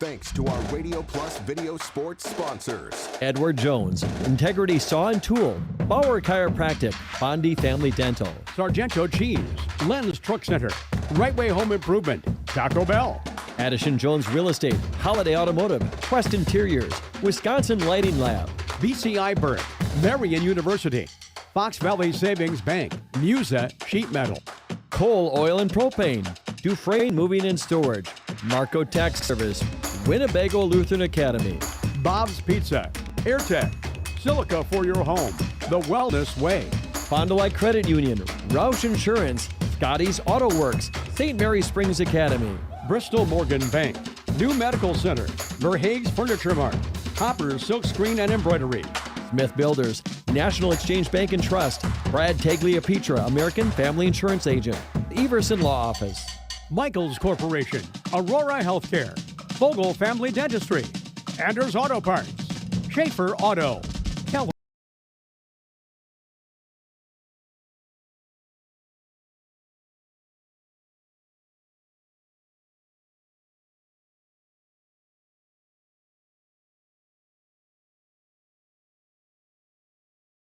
Speaker 19: Thanks to our Radio Plus video sports sponsors.
Speaker 20: Edward Jones, Integrity Saw and Tool, Bauer Chiropractic, Bondi Family Dental,
Speaker 21: Sargento Cheese, Len's Truck Center, Right Way Home Improvement, Taco Bell,
Speaker 20: Addison Jones Real Estate, Holiday Automotive, Quest Interiors, Wisconsin Lighting Lab,
Speaker 21: BCI Burke, Marion University, Fox Valley Savings Bank, Musa Sheet Metal,
Speaker 20: Coal, Oil and Propane, Dufresne Moving and Storage, Marco Tax Service, Winnebago Lutheran Academy,
Speaker 21: Bob's Pizza, AirTech, Silica for your home, The Wellness Way,
Speaker 20: Fond du Lac Credit Union, Roush Insurance, Scotty's Auto Works, St. Mary Springs Academy,
Speaker 21: Bristol Morgan Bank, New Medical Center, Verhaeg's Furniture Mart, Hopper's Silk Screen and Embroidery,
Speaker 20: Smith Builders, National Exchange Bank and Trust, Brad Tagliapietra, American Family Insurance Agent, Everson Law Office,
Speaker 21: Michaels Corporation, Aurora Healthcare, Vogel Family Dentistry, Anders Auto Parts, Schaefer Auto,